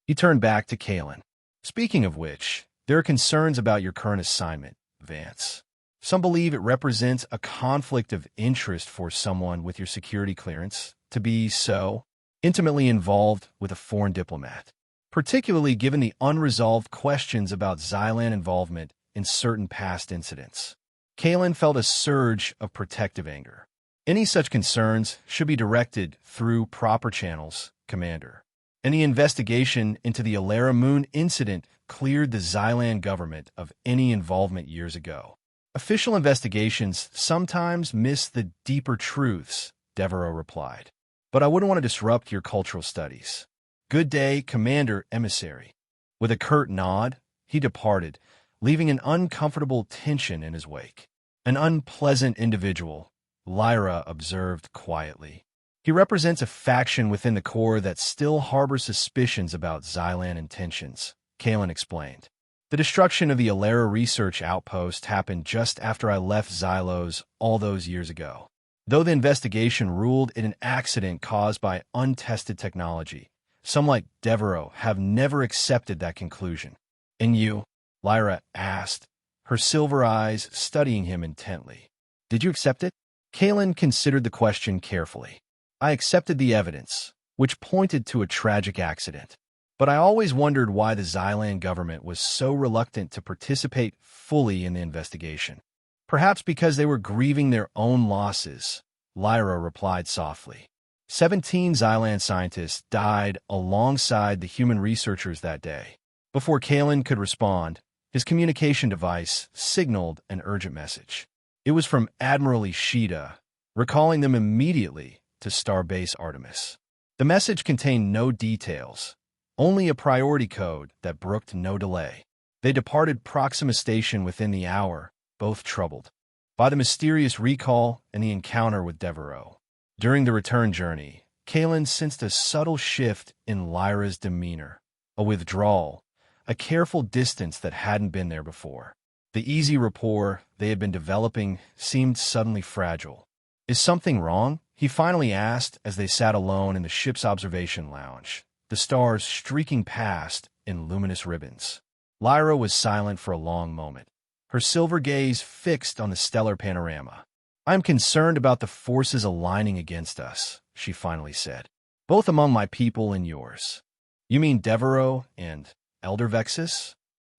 He turned back to Kalen. Speaking of which, there are concerns about your current assignment, Vance. Some believe it represents a conflict of interest for someone with your security clearance to be so intimately involved with a foreign diplomat, particularly given the unresolved questions about Xylan involvement in certain past incidents. Kalen felt a surge of protective anger. Any such concerns should be directed through proper channels, Commander. And the investigation into the Alara Moon incident cleared the Xylan government of any involvement years ago. Official investigations sometimes miss the deeper truths, Devereaux replied. But I wouldn't want to disrupt your cultural studies. Good day, Commander Emissary. With a curt nod, he departed, leaving an uncomfortable tension in his wake. An unpleasant individual, Lyra observed quietly. He represents a faction within the Corps that still harbors suspicions about Xylan intentions, Kalen explained. The destruction of the Alara research outpost happened just after I left Xylos all those years ago. Though the investigation ruled it an accident caused by untested technology, some like Devereaux have never accepted that conclusion. And you? Lyra asked, her silver eyes studying him intently. Did you accept it? Kalen considered the question carefully. I accepted the evidence, which pointed to a tragic accident. But I always wondered why the Xylan government was so reluctant to participate fully in the investigation. Perhaps because they were grieving their own losses, Lyra replied softly. 17 Xylan scientists died alongside the human researchers that day. Before Kalen could respond, his communication device signaled an urgent message. It was from Admiral Ishida, recalling them immediately to Starbase Artemis. The message contained no details, only a priority code that brooked no delay. They departed Proxima Station within the hour, both troubled by the mysterious recall and the encounter with Devereaux. During the return journey, Kalen sensed a subtle shift in Lyra's demeanor, a withdrawal, a careful distance that hadn't been there before. The easy rapport they had been developing seemed suddenly fragile. Is something wrong? He finally asked as they sat alone in the ship's observation lounge, the stars streaking past in luminous ribbons. Lyra was silent for a long moment, her silver gaze fixed on the stellar panorama. I'm concerned about the forces aligning against us, she finally said, both among my people and yours. You mean Devereaux and Elder Vexus?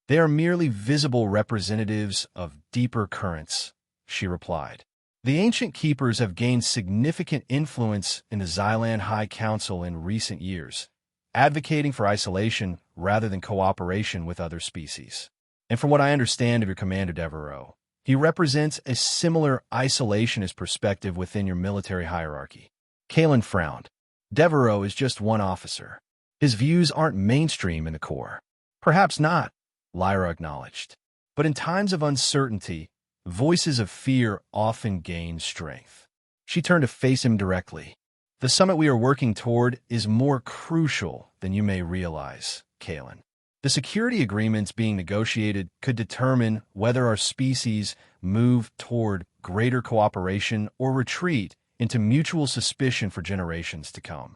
They are merely visible representatives of deeper currents, she replied. The ancient keepers have gained significant influence in the Xylan High Council in recent years, advocating for isolation rather than cooperation with other species. And from what I understand of your commander Devereaux, he represents a similar isolationist perspective within your military hierarchy. Kalen frowned. Devereaux is just one officer. His views aren't mainstream in the Corps. Perhaps not, Lyra acknowledged. But in times of uncertainty, voices of fear often gain strength. She turned to face him directly. The summit we are working toward is more crucial than you may realize, Kalen. The security agreements being negotiated could determine whether our species move toward greater cooperation or retreat into mutual suspicion for generations to come.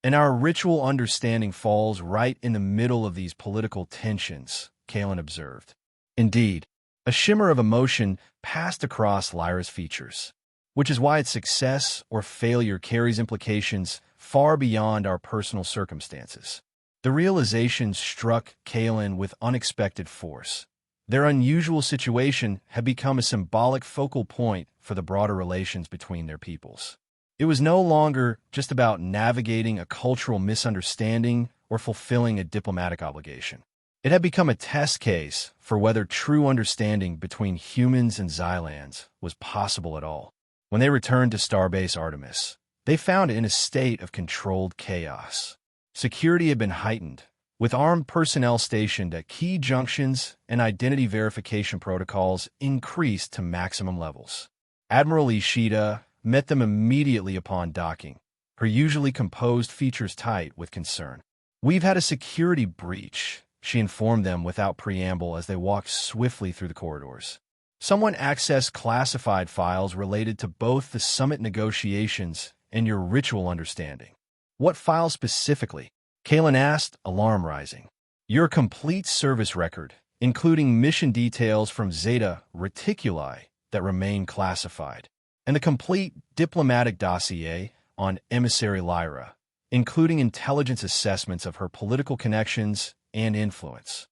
And our ritual understanding falls right in the middle of these political tensions, Kalen observed. Indeed, a shimmer of emotion passed across Lyra's features, which is why its success or failure carries implications far beyond our personal circumstances. The realization struck Kalen with unexpected force. Their unusual situation had become a symbolic focal point for the broader relations between their peoples. It was no longer just about navigating a cultural misunderstanding or fulfilling a diplomatic obligation. It had become a test case for whether true understanding between humans and Xylans was possible at all. When they returned to Starbase Artemis, they found it in a state of controlled chaos. Security had been heightened, with armed personnel stationed at key junctions and identity verification protocols increased to maximum levels. Admiral Ishida met them immediately upon docking, her usually composed features tight with concern. "We've had a security breach," she informed them without preamble as they walked swiftly through the corridors. "Someone accessed classified files related to both the summit negotiations and your ritual understanding." "What files specifically?" Kalen asked, alarm rising. "Your complete service record, including mission details from Zeta Reticuli that remain classified, and the complete diplomatic dossier on emissary Lyra, including intelligence assessments of her political connections and influence."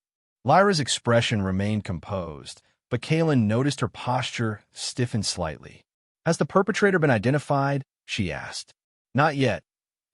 Lyra's expression remained composed, but Kalen noticed her posture stiffen slightly. "Has the perpetrator been identified?" she asked. "Not yet,"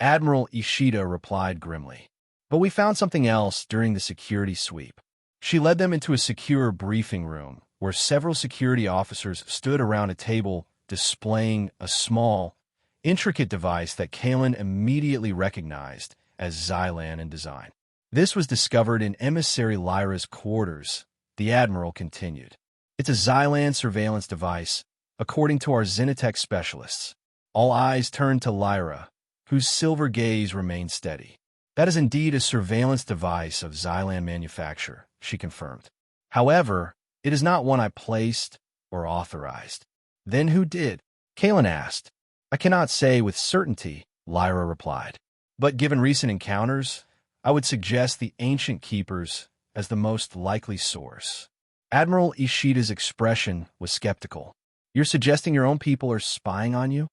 Admiral Ishida replied grimly. "But we found something else during the security sweep." She led them into a secure briefing room, where several security officers stood around a table displaying a small, intricate device that Kalen immediately recognized as Xylan in design. "This was discovered in emissary Lyra's quarters," the Admiral continued. "It's a Xylan surveillance device, according to our Xenotech specialists." All eyes turned to Lyra, whose silver gaze remained steady. "That is indeed a surveillance device of Xylan manufacture," she confirmed. "However, it is not one I placed or authorized." "Then who did?" Kalen asked. "I cannot say with certainty," Lyra replied. "But given recent encounters, I would suggest the Ancient Keepers as the most likely source." Admiral Ishida's expression was skeptical. "You're suggesting your own people are spying on you?"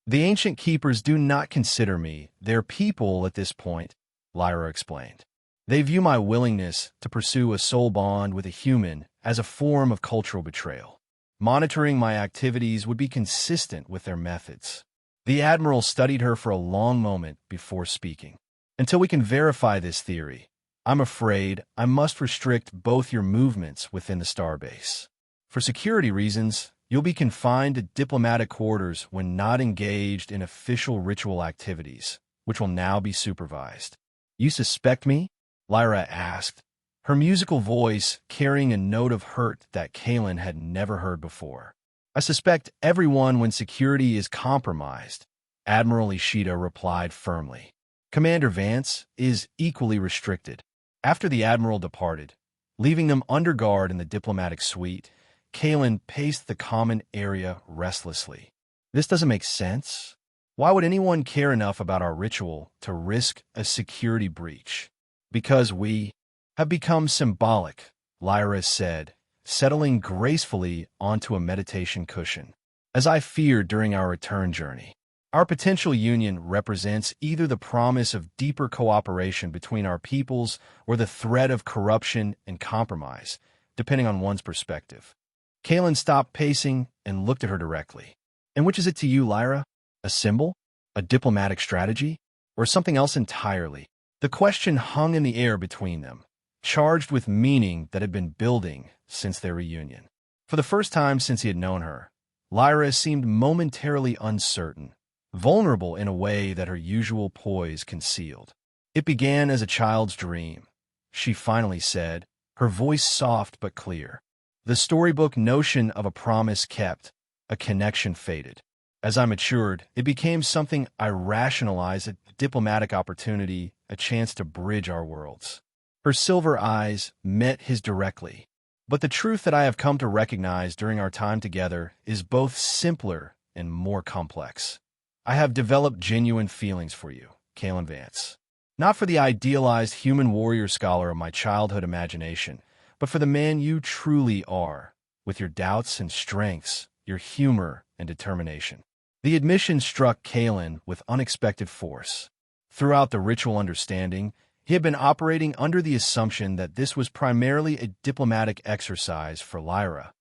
"The Ancient Keepers do not consider me their people at this point," Lyra explained. "They view my willingness to pursue a soul bond with a human as a form of cultural betrayal. Monitoring my activities would be consistent with their methods." The Admiral studied her for a long moment before speaking. "Until we can verify this theory, I'm afraid I must restrict both your movements within the starbase. For security reasons, you'll be confined to diplomatic quarters when not engaged in official ritual activities, which will now be supervised." "You suspect me?" Lyra asked, her musical voice carrying a note of hurt that Kalen had never heard before. "I suspect everyone when security is compromised," Admiral Ishida replied firmly. "Commander Vance is equally restricted." After the Admiral departed, leaving them under guard in the diplomatic suite, Kalen paced the common area restlessly. "This doesn't make sense. Why would anyone care enough about our ritual to risk a security breach?" "Because we have become symbolic," Lyra said, settling gracefully onto a meditation cushion. "As I feared during our return journey, our potential union represents either the promise of deeper cooperation between our peoples or the threat of corruption and compromise, depending on one's perspective." Kalen stopped pacing and looked at her directly. "And which is it to you, Lyra? A symbol? A diplomatic strategy? Or something else entirely?" The question hung in the air between them, charged with meaning that had been building since their reunion. For the first time since he had known her, Lyra seemed momentarily uncertain, vulnerable in a way that her usual poise concealed. "It began as a child's dream," she finally said, her voice soft but clear. "The storybook notion of a promise kept, a connection faded. As I matured, it became something I rationalized, a diplomatic opportunity, a chance to bridge our worlds." Her silver eyes met his directly. "But the truth that I have come to recognize during our time together is both simpler and more complex. I have developed genuine feelings for you, Kalen Vance. Not for the idealized human warrior scholar of my childhood imagination, but for the man you truly are, with your doubts and strengths, your humor and determination." The admission struck Kalen with unexpected force. Throughout the ritual understanding, he had been operating under the assumption that this was primarily a diplomatic exercise for Lyra,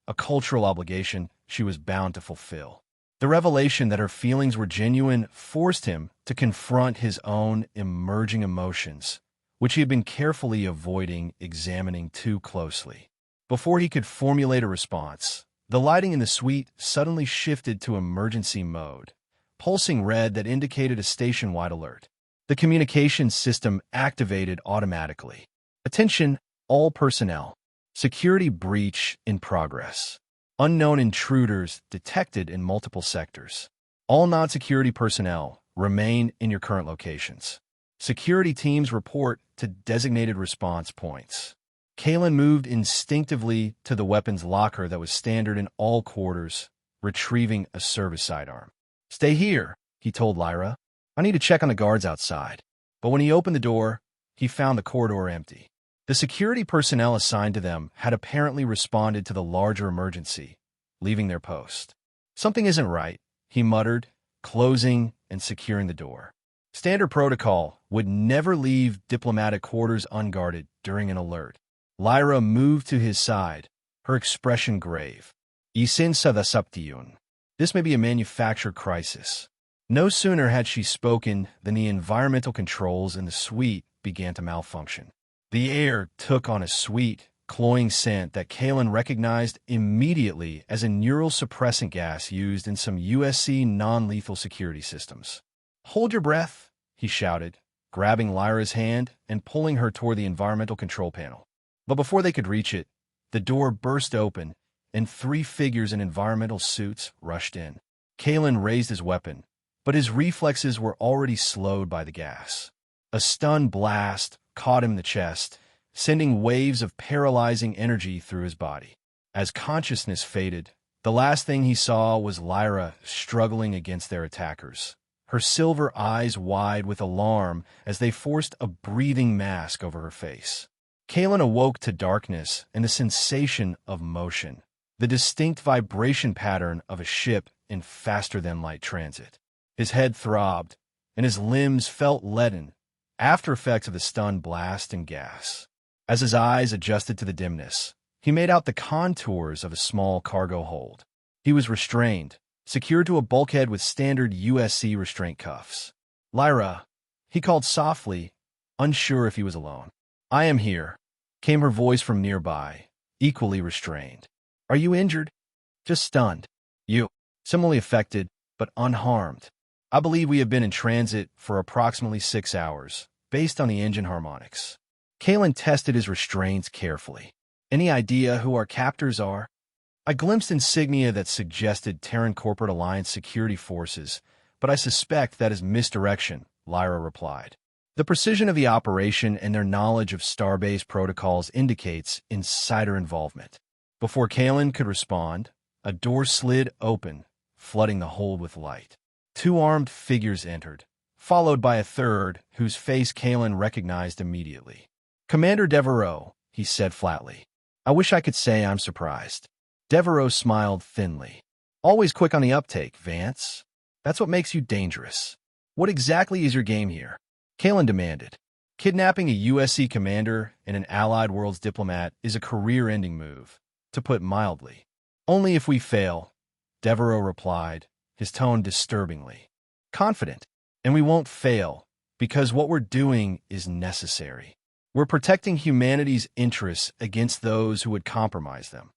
a cultural obligation she was bound to fulfill. The revelation that her feelings were genuine forced him to confront his own emerging emotions, which he had been carefully avoiding examining too closely. Before he could formulate a response, the lighting in the suite suddenly shifted to emergency mode, pulsing red that indicated a station-wide alert. The communications system activated automatically. Attention, all personnel. Security breach in progress. Unknown intruders detected in multiple sectors. All non-security personnel remain in your current locations. Security teams report to designated response points. Kalen moved instinctively to the weapons locker that was standard in all quarters, retrieving a service sidearm. "Stay here," he told Lyra. "I need to check on the guards outside." But when he opened the door, he found the corridor empty. The security personnel assigned to them had apparently responded to the larger emergency, leaving their post. "Something isn't right," he muttered, closing and securing the door. Standard protocol would never leave diplomatic quarters unguarded during an alert. Lyra moved to his side, her expression grave. "Isinsa the subtiyun. This may be a manufactured crisis." No sooner had she spoken than the environmental controls in the suite began to malfunction. The air took on a sweet, cloying scent that Kalen recognized immediately as a neural suppressant gas used in some USC non-lethal security systems. "Hold your breath," he shouted, grabbing Lyra's hand and pulling her toward the environmental control panel. But before they could reach it, the door burst open and 3 figures in environmental suits rushed in. Kalen raised his weapon, but his reflexes were already slowed by the gas. A stun blast caught him in the chest, sending waves of paralyzing energy through his body. As consciousness faded, the last thing he saw was Lyra struggling against their attackers, her silver eyes wide with alarm as they forced a breathing mask over her face. Kalen awoke to darkness and the sensation of motion, the distinct vibration pattern of a ship in faster-than-light transit. His head throbbed, and his limbs felt leaden, after effects of the stun blast and gas. As his eyes adjusted to the dimness, he made out the contours of a small cargo hold. He was restrained, secured to a bulkhead with standard USC restraint cuffs. "Lyra," he called softly, unsure if he was alone. "I am here," came her voice from nearby, equally restrained. "Are you injured?" "Just stunned." "You?" "Similarly affected, but unharmed. I believe we have been in transit for approximately 6 hours, based on the engine harmonics." Kalen tested his restraints carefully. "Any idea who our captors are?" "I glimpsed insignia that suggested Terran Corporate Alliance security forces, but I suspect that is misdirection," Lyra replied. "The precision of the operation and their knowledge of Starbase protocols indicates insider involvement." Before Kalen could respond, a door slid open, flooding the hold with light. 2 armed figures entered, followed by a third whose face Kalen recognized immediately. "Commander Devereaux," he said flatly. "I wish I could say I'm surprised." Devereaux smiled thinly. "Always quick on the uptake, Vance. That's what makes you dangerous. What exactly is your game here?" Kalen demanded. "Kidnapping a USC commander and an Allied world's diplomat is a career-ending move, to put mildly." "Only if we fail," Devereaux replied, his tone disturbingly confident. "And we won't fail, because what we're doing is necessary. We're protecting humanity's interests against those who would compromise them."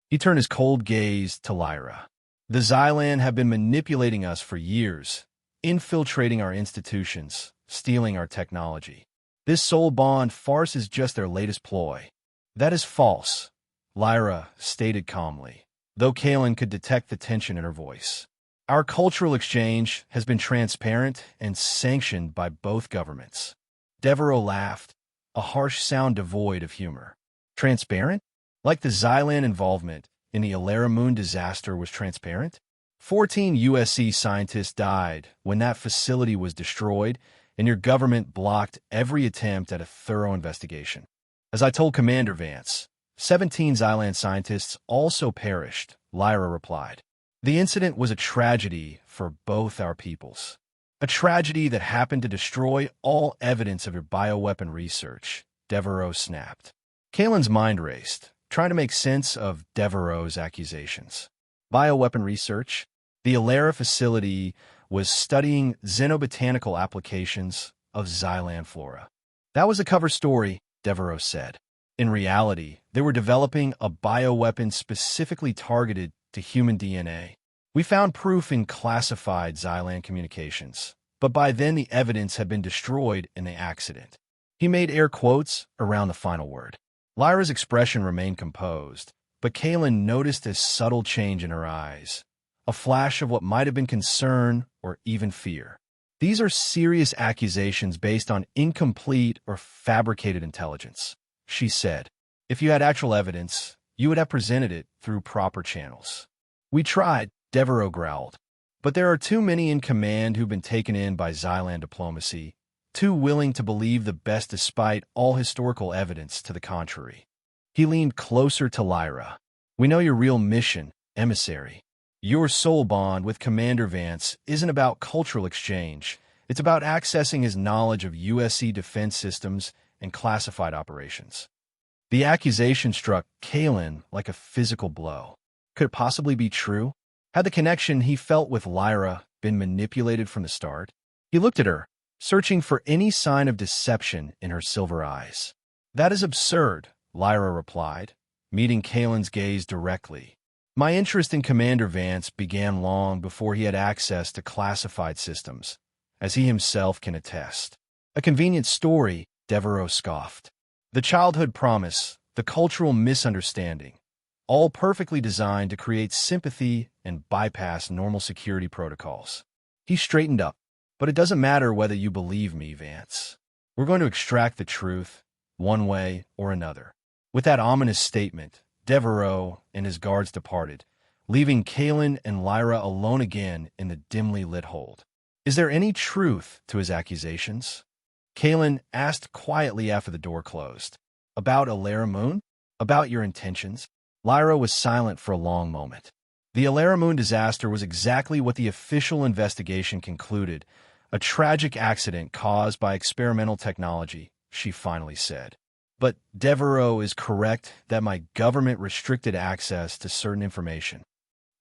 He turned his cold gaze to Lyra. "The Xylan have been manipulating us for years, infiltrating our institutions, stealing our technology. This soul bond farce is just their latest ploy." "That is false," Lyra stated calmly, though Kalen could detect the tension in her voice. "Our cultural exchange has been transparent and sanctioned by both governments." Devereaux laughed, a harsh sound devoid of humor. "Transparent? Like the Xylan involvement in the Alara Moon disaster was transparent? 14 USC scientists died when that facility was destroyed, and your government blocked every attempt at a thorough investigation. As I told Commander Vance, 17 Xylan scientists also perished," Lyra replied. "The incident was a tragedy for both our peoples. A tragedy that happened to destroy all evidence of your bioweapon research," Devereaux snapped. Kalen's mind raced, trying to make sense of Devereaux's accusations. "Bioweapon research? The Alara facility was studying xenobotanical applications of Xylan flora. That was a cover story, Devereaux said. In reality, they were developing a bioweapon specifically targeted to human DNA. We found proof in classified Xylan communications, but by then the evidence had been destroyed in the accident. He made air quotes around the final word. Lyra's expression remained composed, but Kalen noticed a subtle change in her eyes, a flash of what might have been concern or even fear. These are serious accusations based on incomplete or fabricated intelligence, she said. If you had actual evidence, you would have presented it through proper channels. We tried, Devereaux growled. But there are too many in command who've been taken in by Xylan diplomacy, too willing to believe the best despite all historical evidence to the contrary. He leaned closer to Lyra. We know your real mission, emissary. Your soul bond with Commander Vance isn't about cultural exchange. It's about accessing his knowledge of USC defense systems and classified operations. The accusation struck Kalen like a physical blow. Could it possibly be true? Had the connection he felt with Lyra been manipulated from the start? He looked at her, searching for any sign of deception in her silver eyes. That is absurd, Lyra replied, meeting Kalen's gaze directly. My interest in Commander Vance began long before he had access to classified systems, as he himself can attest. A convenient story, Devereaux scoffed. The childhood promise, the cultural misunderstanding, all perfectly designed to create sympathy and bypass normal security protocols. He straightened up. But it doesn't matter whether you believe me, Vance. We're going to extract the truth, one way or another. With that ominous statement, Devereaux and his guards departed, leaving Kalen and Lyra alone again in the dimly lit hold. Is there any truth to his accusations? Kalen asked quietly after the door closed. About Alara Moon? About your intentions? Lyra was silent for a long moment. The Alara Moon disaster was exactly what the official investigation concluded, a tragic accident caused by experimental technology, she finally said. But Devereaux is correct that my government restricted access to certain information.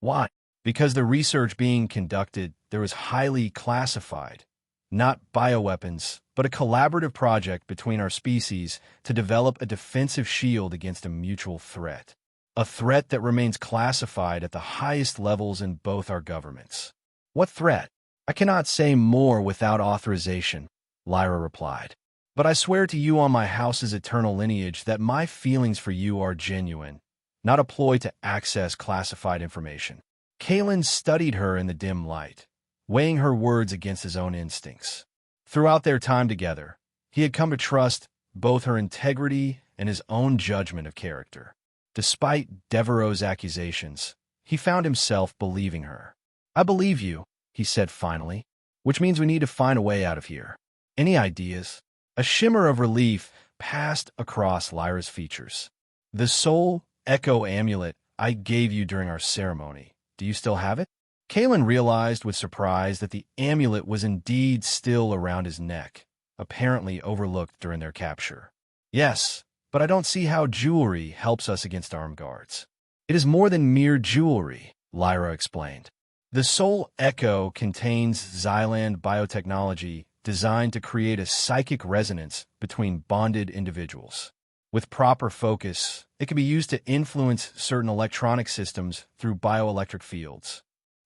Why? Because the research being conducted there was highly classified, not bioweapons, but a collaborative project between our species to develop a defensive shield against a mutual threat. A threat that remains classified at the highest levels in both our governments. What threat? I cannot say more without authorization, Lyra replied. But I swear to you on my house's eternal lineage that my feelings for you are genuine, not a ploy to access classified information. Kalen studied her in the dim light, weighing her words against his own instincts. Throughout their time together, he had come to trust both her integrity and his own judgment of character. Despite Devereaux's accusations, he found himself believing her. I believe you, he said finally, which means we need to find a way out of here. Any ideas? A shimmer of relief passed across Lyra's features. The soul echo amulet I gave you during our ceremony. Do you still have it? Kalen realized with surprise that the amulet was indeed still around his neck, apparently overlooked during their capture. Yes, but I don't see how jewelry helps us against armed guards. It is more than mere jewelry, Lyra explained. The Soul Echo contains Xylan biotechnology designed to create a psychic resonance between bonded individuals. With proper focus, it can be used to influence certain electronic systems through bioelectric fields.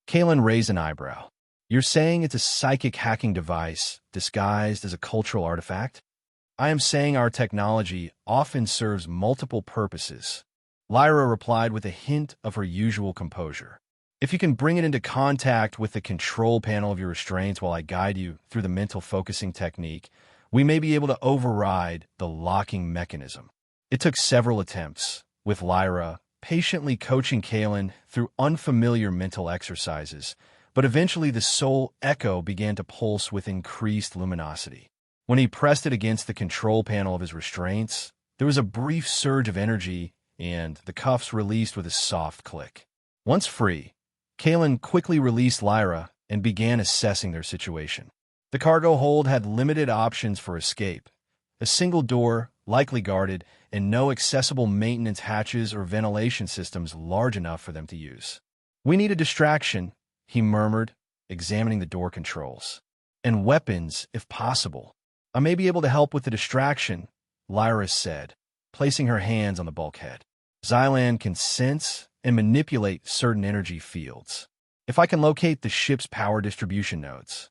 Kalen raised an eyebrow. You're saying it's a psychic hacking device disguised as a cultural artifact? I am saying our technology often serves multiple purposes. Lyra replied with a hint of her usual composure. If you can bring it into contact with the control panel of your restraints while I guide you through the mental focusing technique, we may be able to override the locking mechanism. It took several attempts, with Lyra patiently coaching Kalen through unfamiliar mental exercises, but eventually the soul echo began to pulse with increased luminosity. When he pressed it against the control panel of his restraints, there was a brief surge of energy, and the cuffs released with a soft click. Once free, Kalen quickly released Lyra and began assessing their situation. The cargo hold had limited options for escape. A single door, likely guarded, and no accessible maintenance hatches or ventilation systems large enough for them to use. We need a distraction, he murmured, examining the door controls. And weapons, if possible. I may be able to help with the distraction, Lyra said, placing her hands on the bulkhead. Xylan can sense and manipulate certain energy fields. If I can locate the ship's power distribution nodes.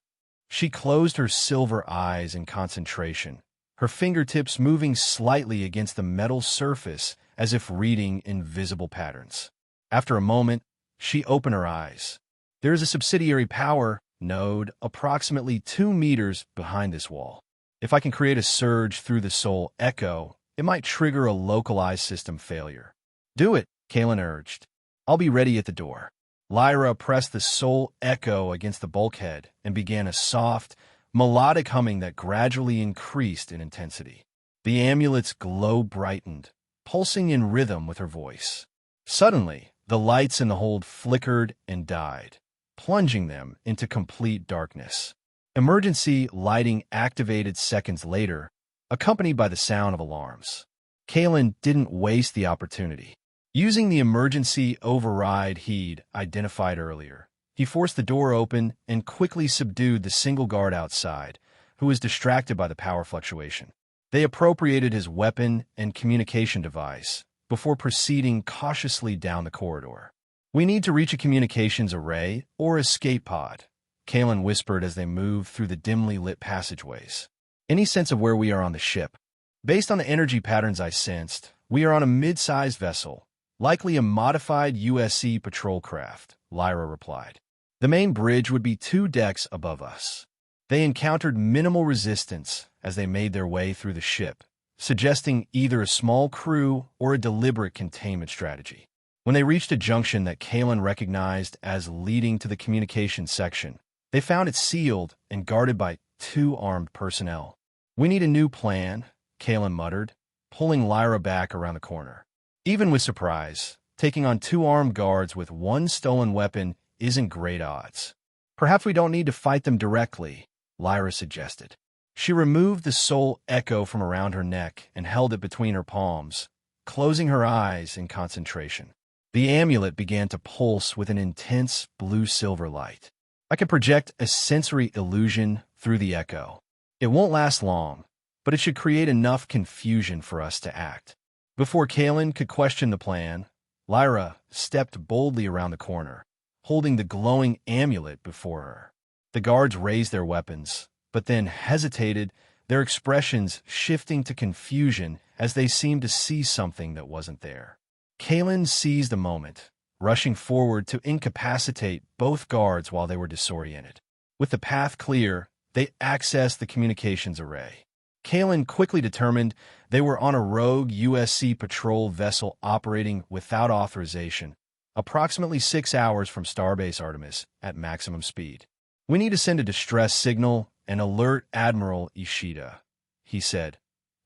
She closed her silver eyes in concentration, her fingertips moving slightly against the metal surface as if reading invisible patterns. After a moment, she opened her eyes. There is a subsidiary power node approximately 2 meters behind this wall. If I can create a surge through the soul echo, it might trigger a localized system failure. Do it, Kalen urged. I'll be ready at the door. Lyra pressed the soul echo against the bulkhead and began a soft, melodic humming that gradually increased in intensity. The amulet's glow brightened, pulsing in rhythm with her voice. Suddenly, the lights in the hold flickered and died, plunging them into complete darkness. Emergency lighting activated seconds later, accompanied by the sound of alarms. Kalen didn't waste the opportunity. Using the emergency override he'd identified earlier, he forced the door open and quickly subdued the single guard outside, who was distracted by the power fluctuation. They appropriated his weapon and communication device before proceeding cautiously down the corridor. We need to reach a communications array or escape pod, Kalen whispered as they moved through the dimly lit passageways. Any sense of where we are on the ship? Based on the energy patterns I sensed, we are on a mid-sized vessel, likely a modified USC patrol craft, Lyra replied. The main bridge would be 2 decks above us. They encountered minimal resistance as they made their way through the ship, suggesting either a small crew or a deliberate containment strategy. When they reached a junction that Kalen recognized as leading to the communications section, they found it sealed and guarded by 2 armed personnel. We need a new plan, Kalen muttered, pulling Lyra back around the corner. Even with surprise, taking on 2 armed guards with 1 stolen weapon isn't great odds. Perhaps we don't need to fight them directly, Lyra suggested. She removed the soul echo from around her neck and held it between her palms, closing her eyes in concentration. The amulet began to pulse with an intense blue-silver light. I can project a sensory illusion through the echo. It won't last long, but it should create enough confusion for us to act. Before Kalen could question the plan, Lyra stepped boldly around the corner, holding the glowing amulet before her. The guards raised their weapons, but then hesitated, their expressions shifting to confusion as they seemed to see something that wasn't there. Kalen seized the moment, rushing forward to incapacitate both guards while they were disoriented. With the path clear, they accessed the communications array. Kalen quickly determined they were on a rogue USC patrol vessel operating without authorization, approximately 6 hours from Starbase Artemis at maximum speed. We need to send a distress signal and alert Admiral Ishida, he said,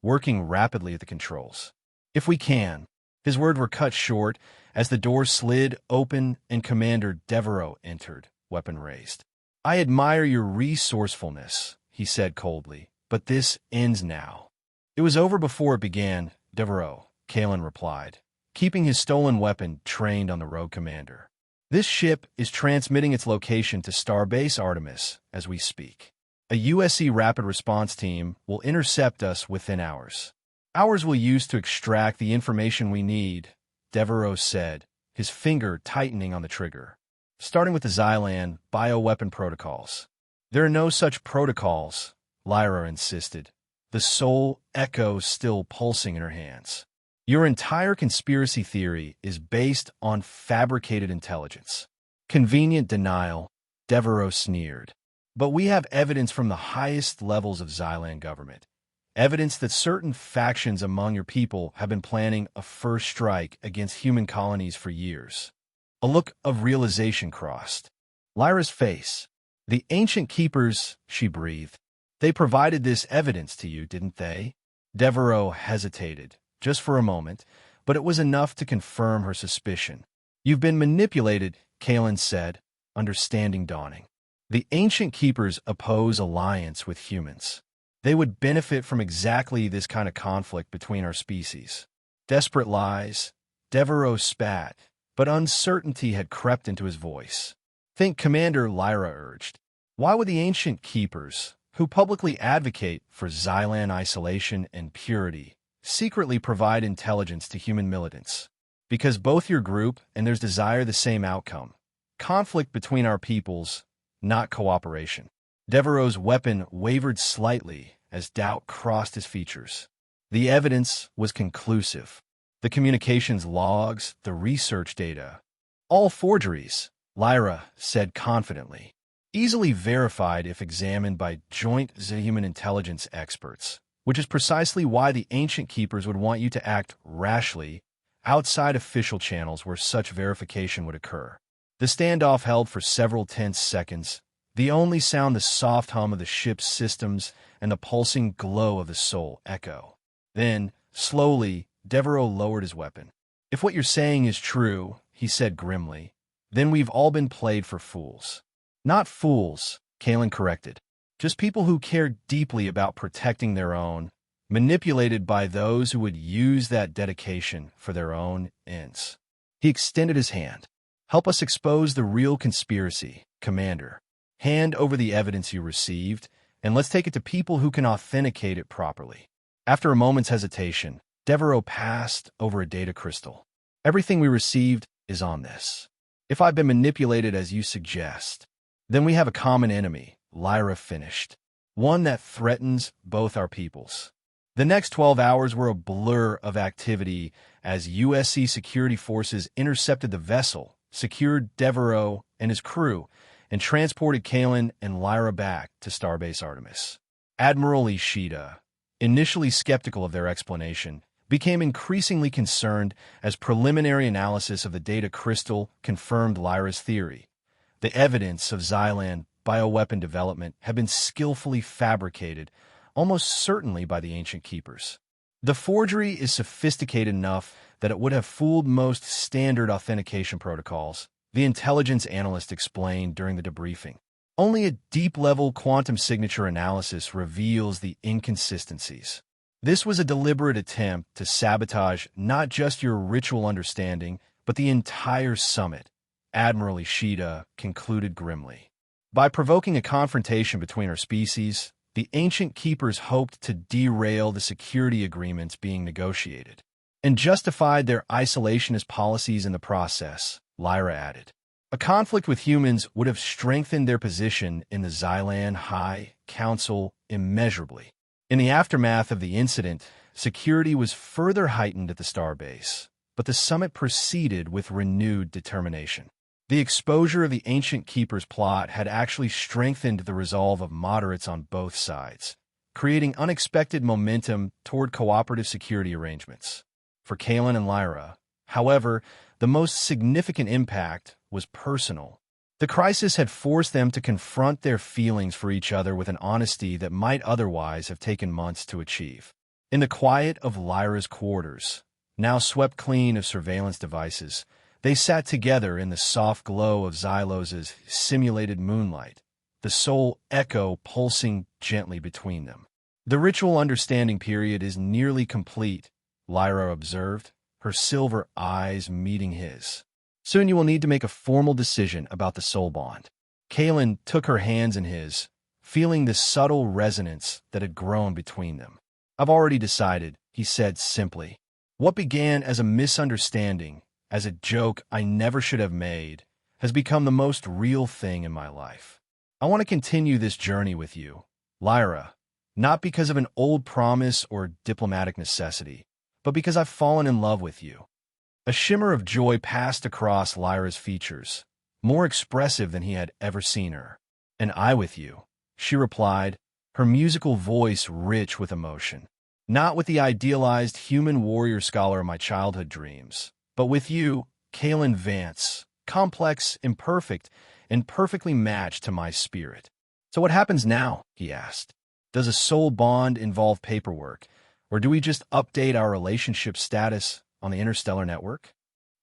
working rapidly at the controls. If we can. His words were cut short as the door slid open and Commander Devereaux entered, weapon raised. I admire your resourcefulness, he said coldly, but this ends now. It was over before it began, Devereaux, Kalen replied, keeping his stolen weapon trained on the rogue commander. This ship is transmitting its location to Starbase Artemis as we speak. A USC rapid response team will intercept us within hours. Hours we'll use to extract the information we need, Devereaux said, his finger tightening on the trigger. Starting with the Xylan bioweapon protocols. There are no such protocols, Lyra insisted, the soul echo still pulsing in her hands. Your entire conspiracy theory is based on fabricated intelligence. Convenient denial, Devereaux sneered. But we have evidence from the highest levels of Xylan government. Evidence that certain factions among your people have been planning a first strike against human colonies for years. A look of realization crossed Lyra's face. The ancient keepers, she breathed. They provided this evidence to you, didn't they? Devereaux hesitated, just for a moment, but it was enough to confirm her suspicion. You've been manipulated, Kalen said, understanding dawning. The ancient keepers oppose alliance with humans. They would benefit from exactly this kind of conflict between our species. Desperate lies. Devereaux spat, but uncertainty had crept into his voice. Think, Commander, Lyra urged. Why would the ancient keepers, who publicly advocate for Xylan isolation and purity, secretly provide intelligence to human militants? Because both your group and theirs desire the same outcome. Conflict between our peoples, not cooperation. Devereaux's weapon wavered slightly as doubt crossed his features. The evidence was conclusive. The communications logs, the research data. All forgeries, Lyra said confidently. Easily verified if examined by joint human intelligence experts, which is precisely why the ancient keepers would want you to act rashly outside official channels where such verification would occur. The standoff held for several tense seconds, the only sound the soft hum of the ship's systems and the pulsing glow of the soul echo. Then, slowly, Devereaux lowered his weapon. If what you're saying is true, he said grimly, then we've all been played for fools. Not fools, Kalen corrected. Just people who care deeply about protecting their own, manipulated by those who would use that dedication for their own ends. He extended his hand. Help us expose the real conspiracy, Commander. Hand over the evidence you received, and let's take it to people who can authenticate it properly. After a moment's hesitation, Devereaux passed over a data crystal. Everything we received is on this. If I've been manipulated as you suggest, then we have a common enemy, Lyra finished. One that threatens both our peoples. The next 12 hours were a blur of activity as USC security forces intercepted the vessel, secured Devereaux and his crew, and transported Kalen and Lyra back to Starbase Artemis. Admiral Ishida, initially skeptical of their explanation, became increasingly concerned as preliminary analysis of the data crystal confirmed Lyra's theory. The evidence of Xylan bioweapon development had been skillfully fabricated, almost certainly by the ancient keepers. The forgery is sophisticated enough that it would have fooled most standard authentication protocols, the intelligence analyst explained during the debriefing. Only a deep-level quantum signature analysis reveals the inconsistencies. This was a deliberate attempt to sabotage not just your ritual understanding, but the entire summit, Admiral Ishida concluded grimly. By provoking a confrontation between our species, the ancient keepers hoped to derail the security agreements being negotiated, and justified their isolationist policies in the process, Lyra added. A conflict with humans would have strengthened their position in the Xylan High Council immeasurably. In the aftermath of the incident, security was further heightened at the starbase, but the summit proceeded with renewed determination. The exposure of the ancient keepers' plot had actually strengthened the resolve of moderates on both sides, creating unexpected momentum toward cooperative security arrangements. For Kalen and Lyra, however, the most significant impact was personal. The crisis had forced them to confront their feelings for each other with an honesty that might otherwise have taken months to achieve. In the quiet of Lyra's quarters, now swept clean of surveillance devices, they sat together in the soft glow of Xylos's simulated moonlight, the soul echo pulsing gently between them. The ritual understanding period is nearly complete, Lyra observed, her silver eyes meeting his. Soon you will need to make a formal decision about the soul bond. Kalen took her hands in his, feeling the subtle resonance that had grown between them. I've already decided, he said simply. What began as a misunderstanding, as a joke I never should have made, has become the most real thing in my life. I want to continue this journey with you, Lyra, not because of an old promise or diplomatic necessity, but because I've fallen in love with you. A shimmer of joy passed across Lyra's features, more expressive than he had ever seen her. And I with you, she replied, her musical voice rich with emotion. Not with the idealized human warrior scholar of my childhood dreams, but with you, Kalen Vance, complex, imperfect, and perfectly matched to my spirit. So what happens now? He asked. Does a soul bond involve paperwork, or do we just update our relationship status on the interstellar network?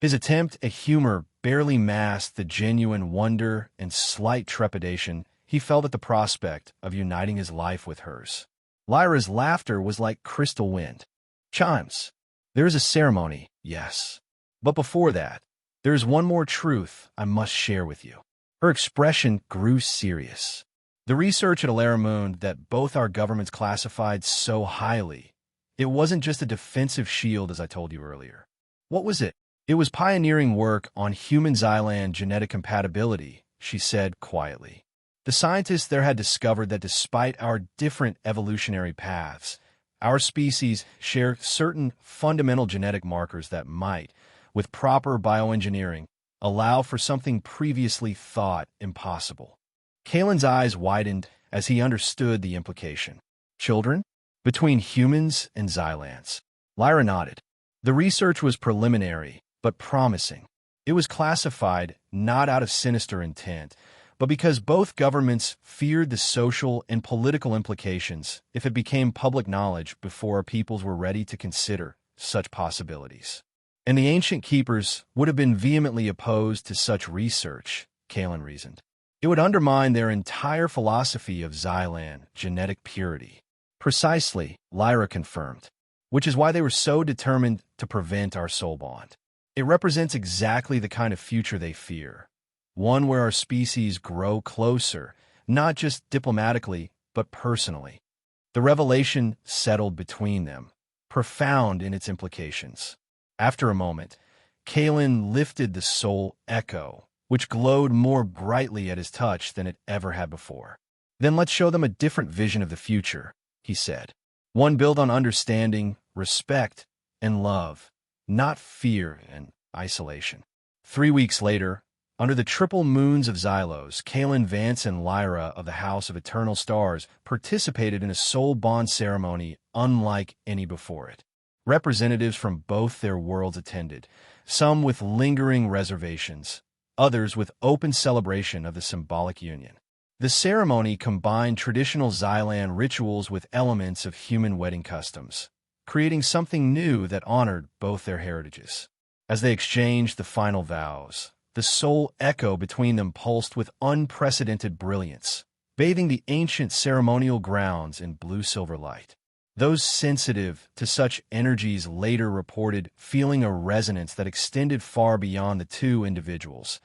His attempt at humor barely masked the genuine wonder and slight trepidation he felt at the prospect of uniting his life with hers. Lyra's laughter was like crystal wind. Chimes. There is a ceremony, yes. But before that, there is one more truth I must share with you. Her expression grew serious. The research at Alara Moon that both our governments classified so highly, it wasn't just a defensive shield as I told you earlier. What was it? It was pioneering work on human Xylan genetic compatibility, she said quietly. The scientists there had discovered that despite our different evolutionary paths, our species share certain fundamental genetic markers that might, with proper bioengineering, allow for something previously thought impossible. Kalen's eyes widened as he understood the implication. Children? Between humans and Xylans. Lyra nodded. The research was preliminary, but promising. It was classified not out of sinister intent, but because both governments feared the social and political implications if it became public knowledge before our peoples were ready to consider such possibilities. And the ancient keepers would have been vehemently opposed to such research, Kalen reasoned. It would undermine their entire philosophy of Xylan genetic purity. Precisely, Lyra confirmed, which is why they were so determined to prevent our soul bond. It represents exactly the kind of future they fear. One where our species grow closer, not just diplomatically, but personally. The revelation settled between them, profound in its implications. After a moment, Kalen lifted the soul echo, which glowed more brightly at his touch than it ever had before. Then let's show them a different vision of the future, he said. One built on understanding, respect, and love, not fear and isolation. 3 weeks later, under the triple moons of Xylos, Kalen, Vance, and Lyra of the House of Eternal Stars participated in a soul bond ceremony unlike any before it. Representatives from both their worlds attended, some with lingering reservations, others with open celebration of the symbolic union. The ceremony combined traditional Xylan rituals with elements of human wedding customs, creating something new that honored both their heritages. As they exchanged the final vows, the soul echo between them pulsed with unprecedented brilliance, bathing the ancient ceremonial grounds in blue-silver light. Those sensitive to such energies later reported feeling a resonance that extended far beyond the two individuals,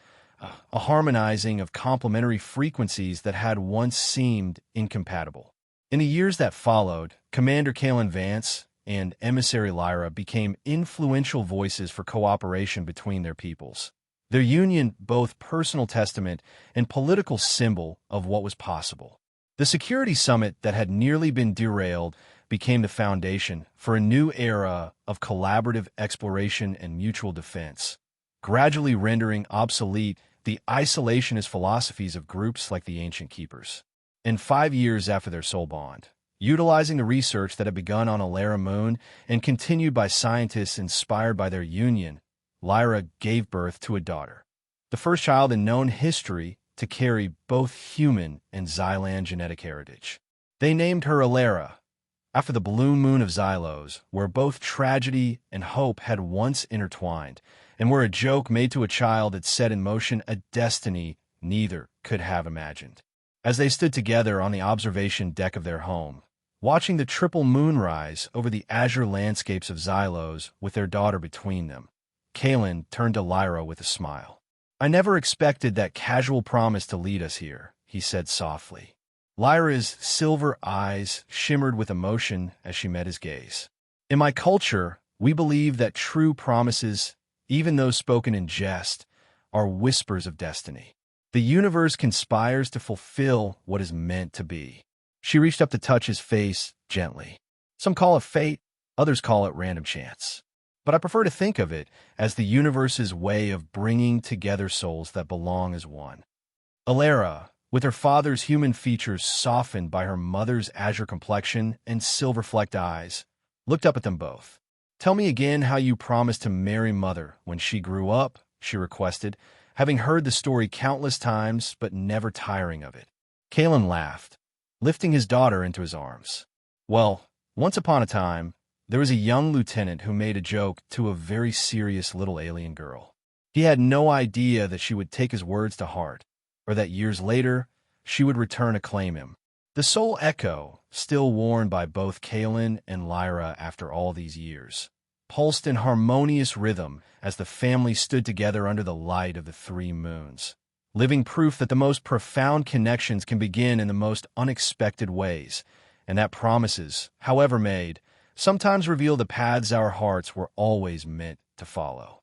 a harmonizing of complementary frequencies that had once seemed incompatible. In the years that followed, Commander Kalen Vance and Emissary Lyra became influential voices for cooperation between their peoples. Their union both personal testament and political symbol of what was possible. The security summit that had nearly been derailed became the foundation for a new era of collaborative exploration and mutual defense, gradually rendering obsolete the isolationist philosophies of groups like the Ancient Keepers. And 5 years after their soul bond, utilizing the research that had begun on Alara Moon and continued by scientists inspired by their union, Lyra gave birth to a daughter, the first child in known history to carry both human and Xylan genetic heritage. They named her Alara, after the blue moon of Xylos, where both tragedy and hope had once intertwined, and where a joke made to a child had set in motion a destiny neither could have imagined. As they stood together on the observation deck of their home, watching the triple moon rise over the azure landscapes of Xylos with their daughter between them, Kalen turned to Lyra with a smile. I never expected that casual promise to lead us here, he said softly. Lyra's silver eyes shimmered with emotion as she met his gaze. In my culture, we believe that true promises, even those spoken in jest, are whispers of destiny. The universe conspires to fulfill what is meant to be. She reached up to touch his face gently. Some call it fate, others call it random chance. But I prefer to think of it as the universe's way of bringing together souls that belong as one. Alara, with her father's human features softened by her mother's azure complexion and silver-flecked eyes, looked up at them both. Tell me again how you promised to marry Mother when she grew up, she requested, having heard the story countless times but never tiring of it. Kalen laughed, lifting his daughter into his arms. Well, once upon a time, there was a young lieutenant who made a joke to a very serious little alien girl. He had no idea that she would take his words to heart, or that years later, she would return to claim him. The soul echo, still worn by both Kalen and Lyra after all these years, pulsed in harmonious rhythm as the family stood together under the light of the 3 moons, living proof that the most profound connections can begin in the most unexpected ways, and that promises, however made, sometimes reveal the paths our hearts were always meant to follow.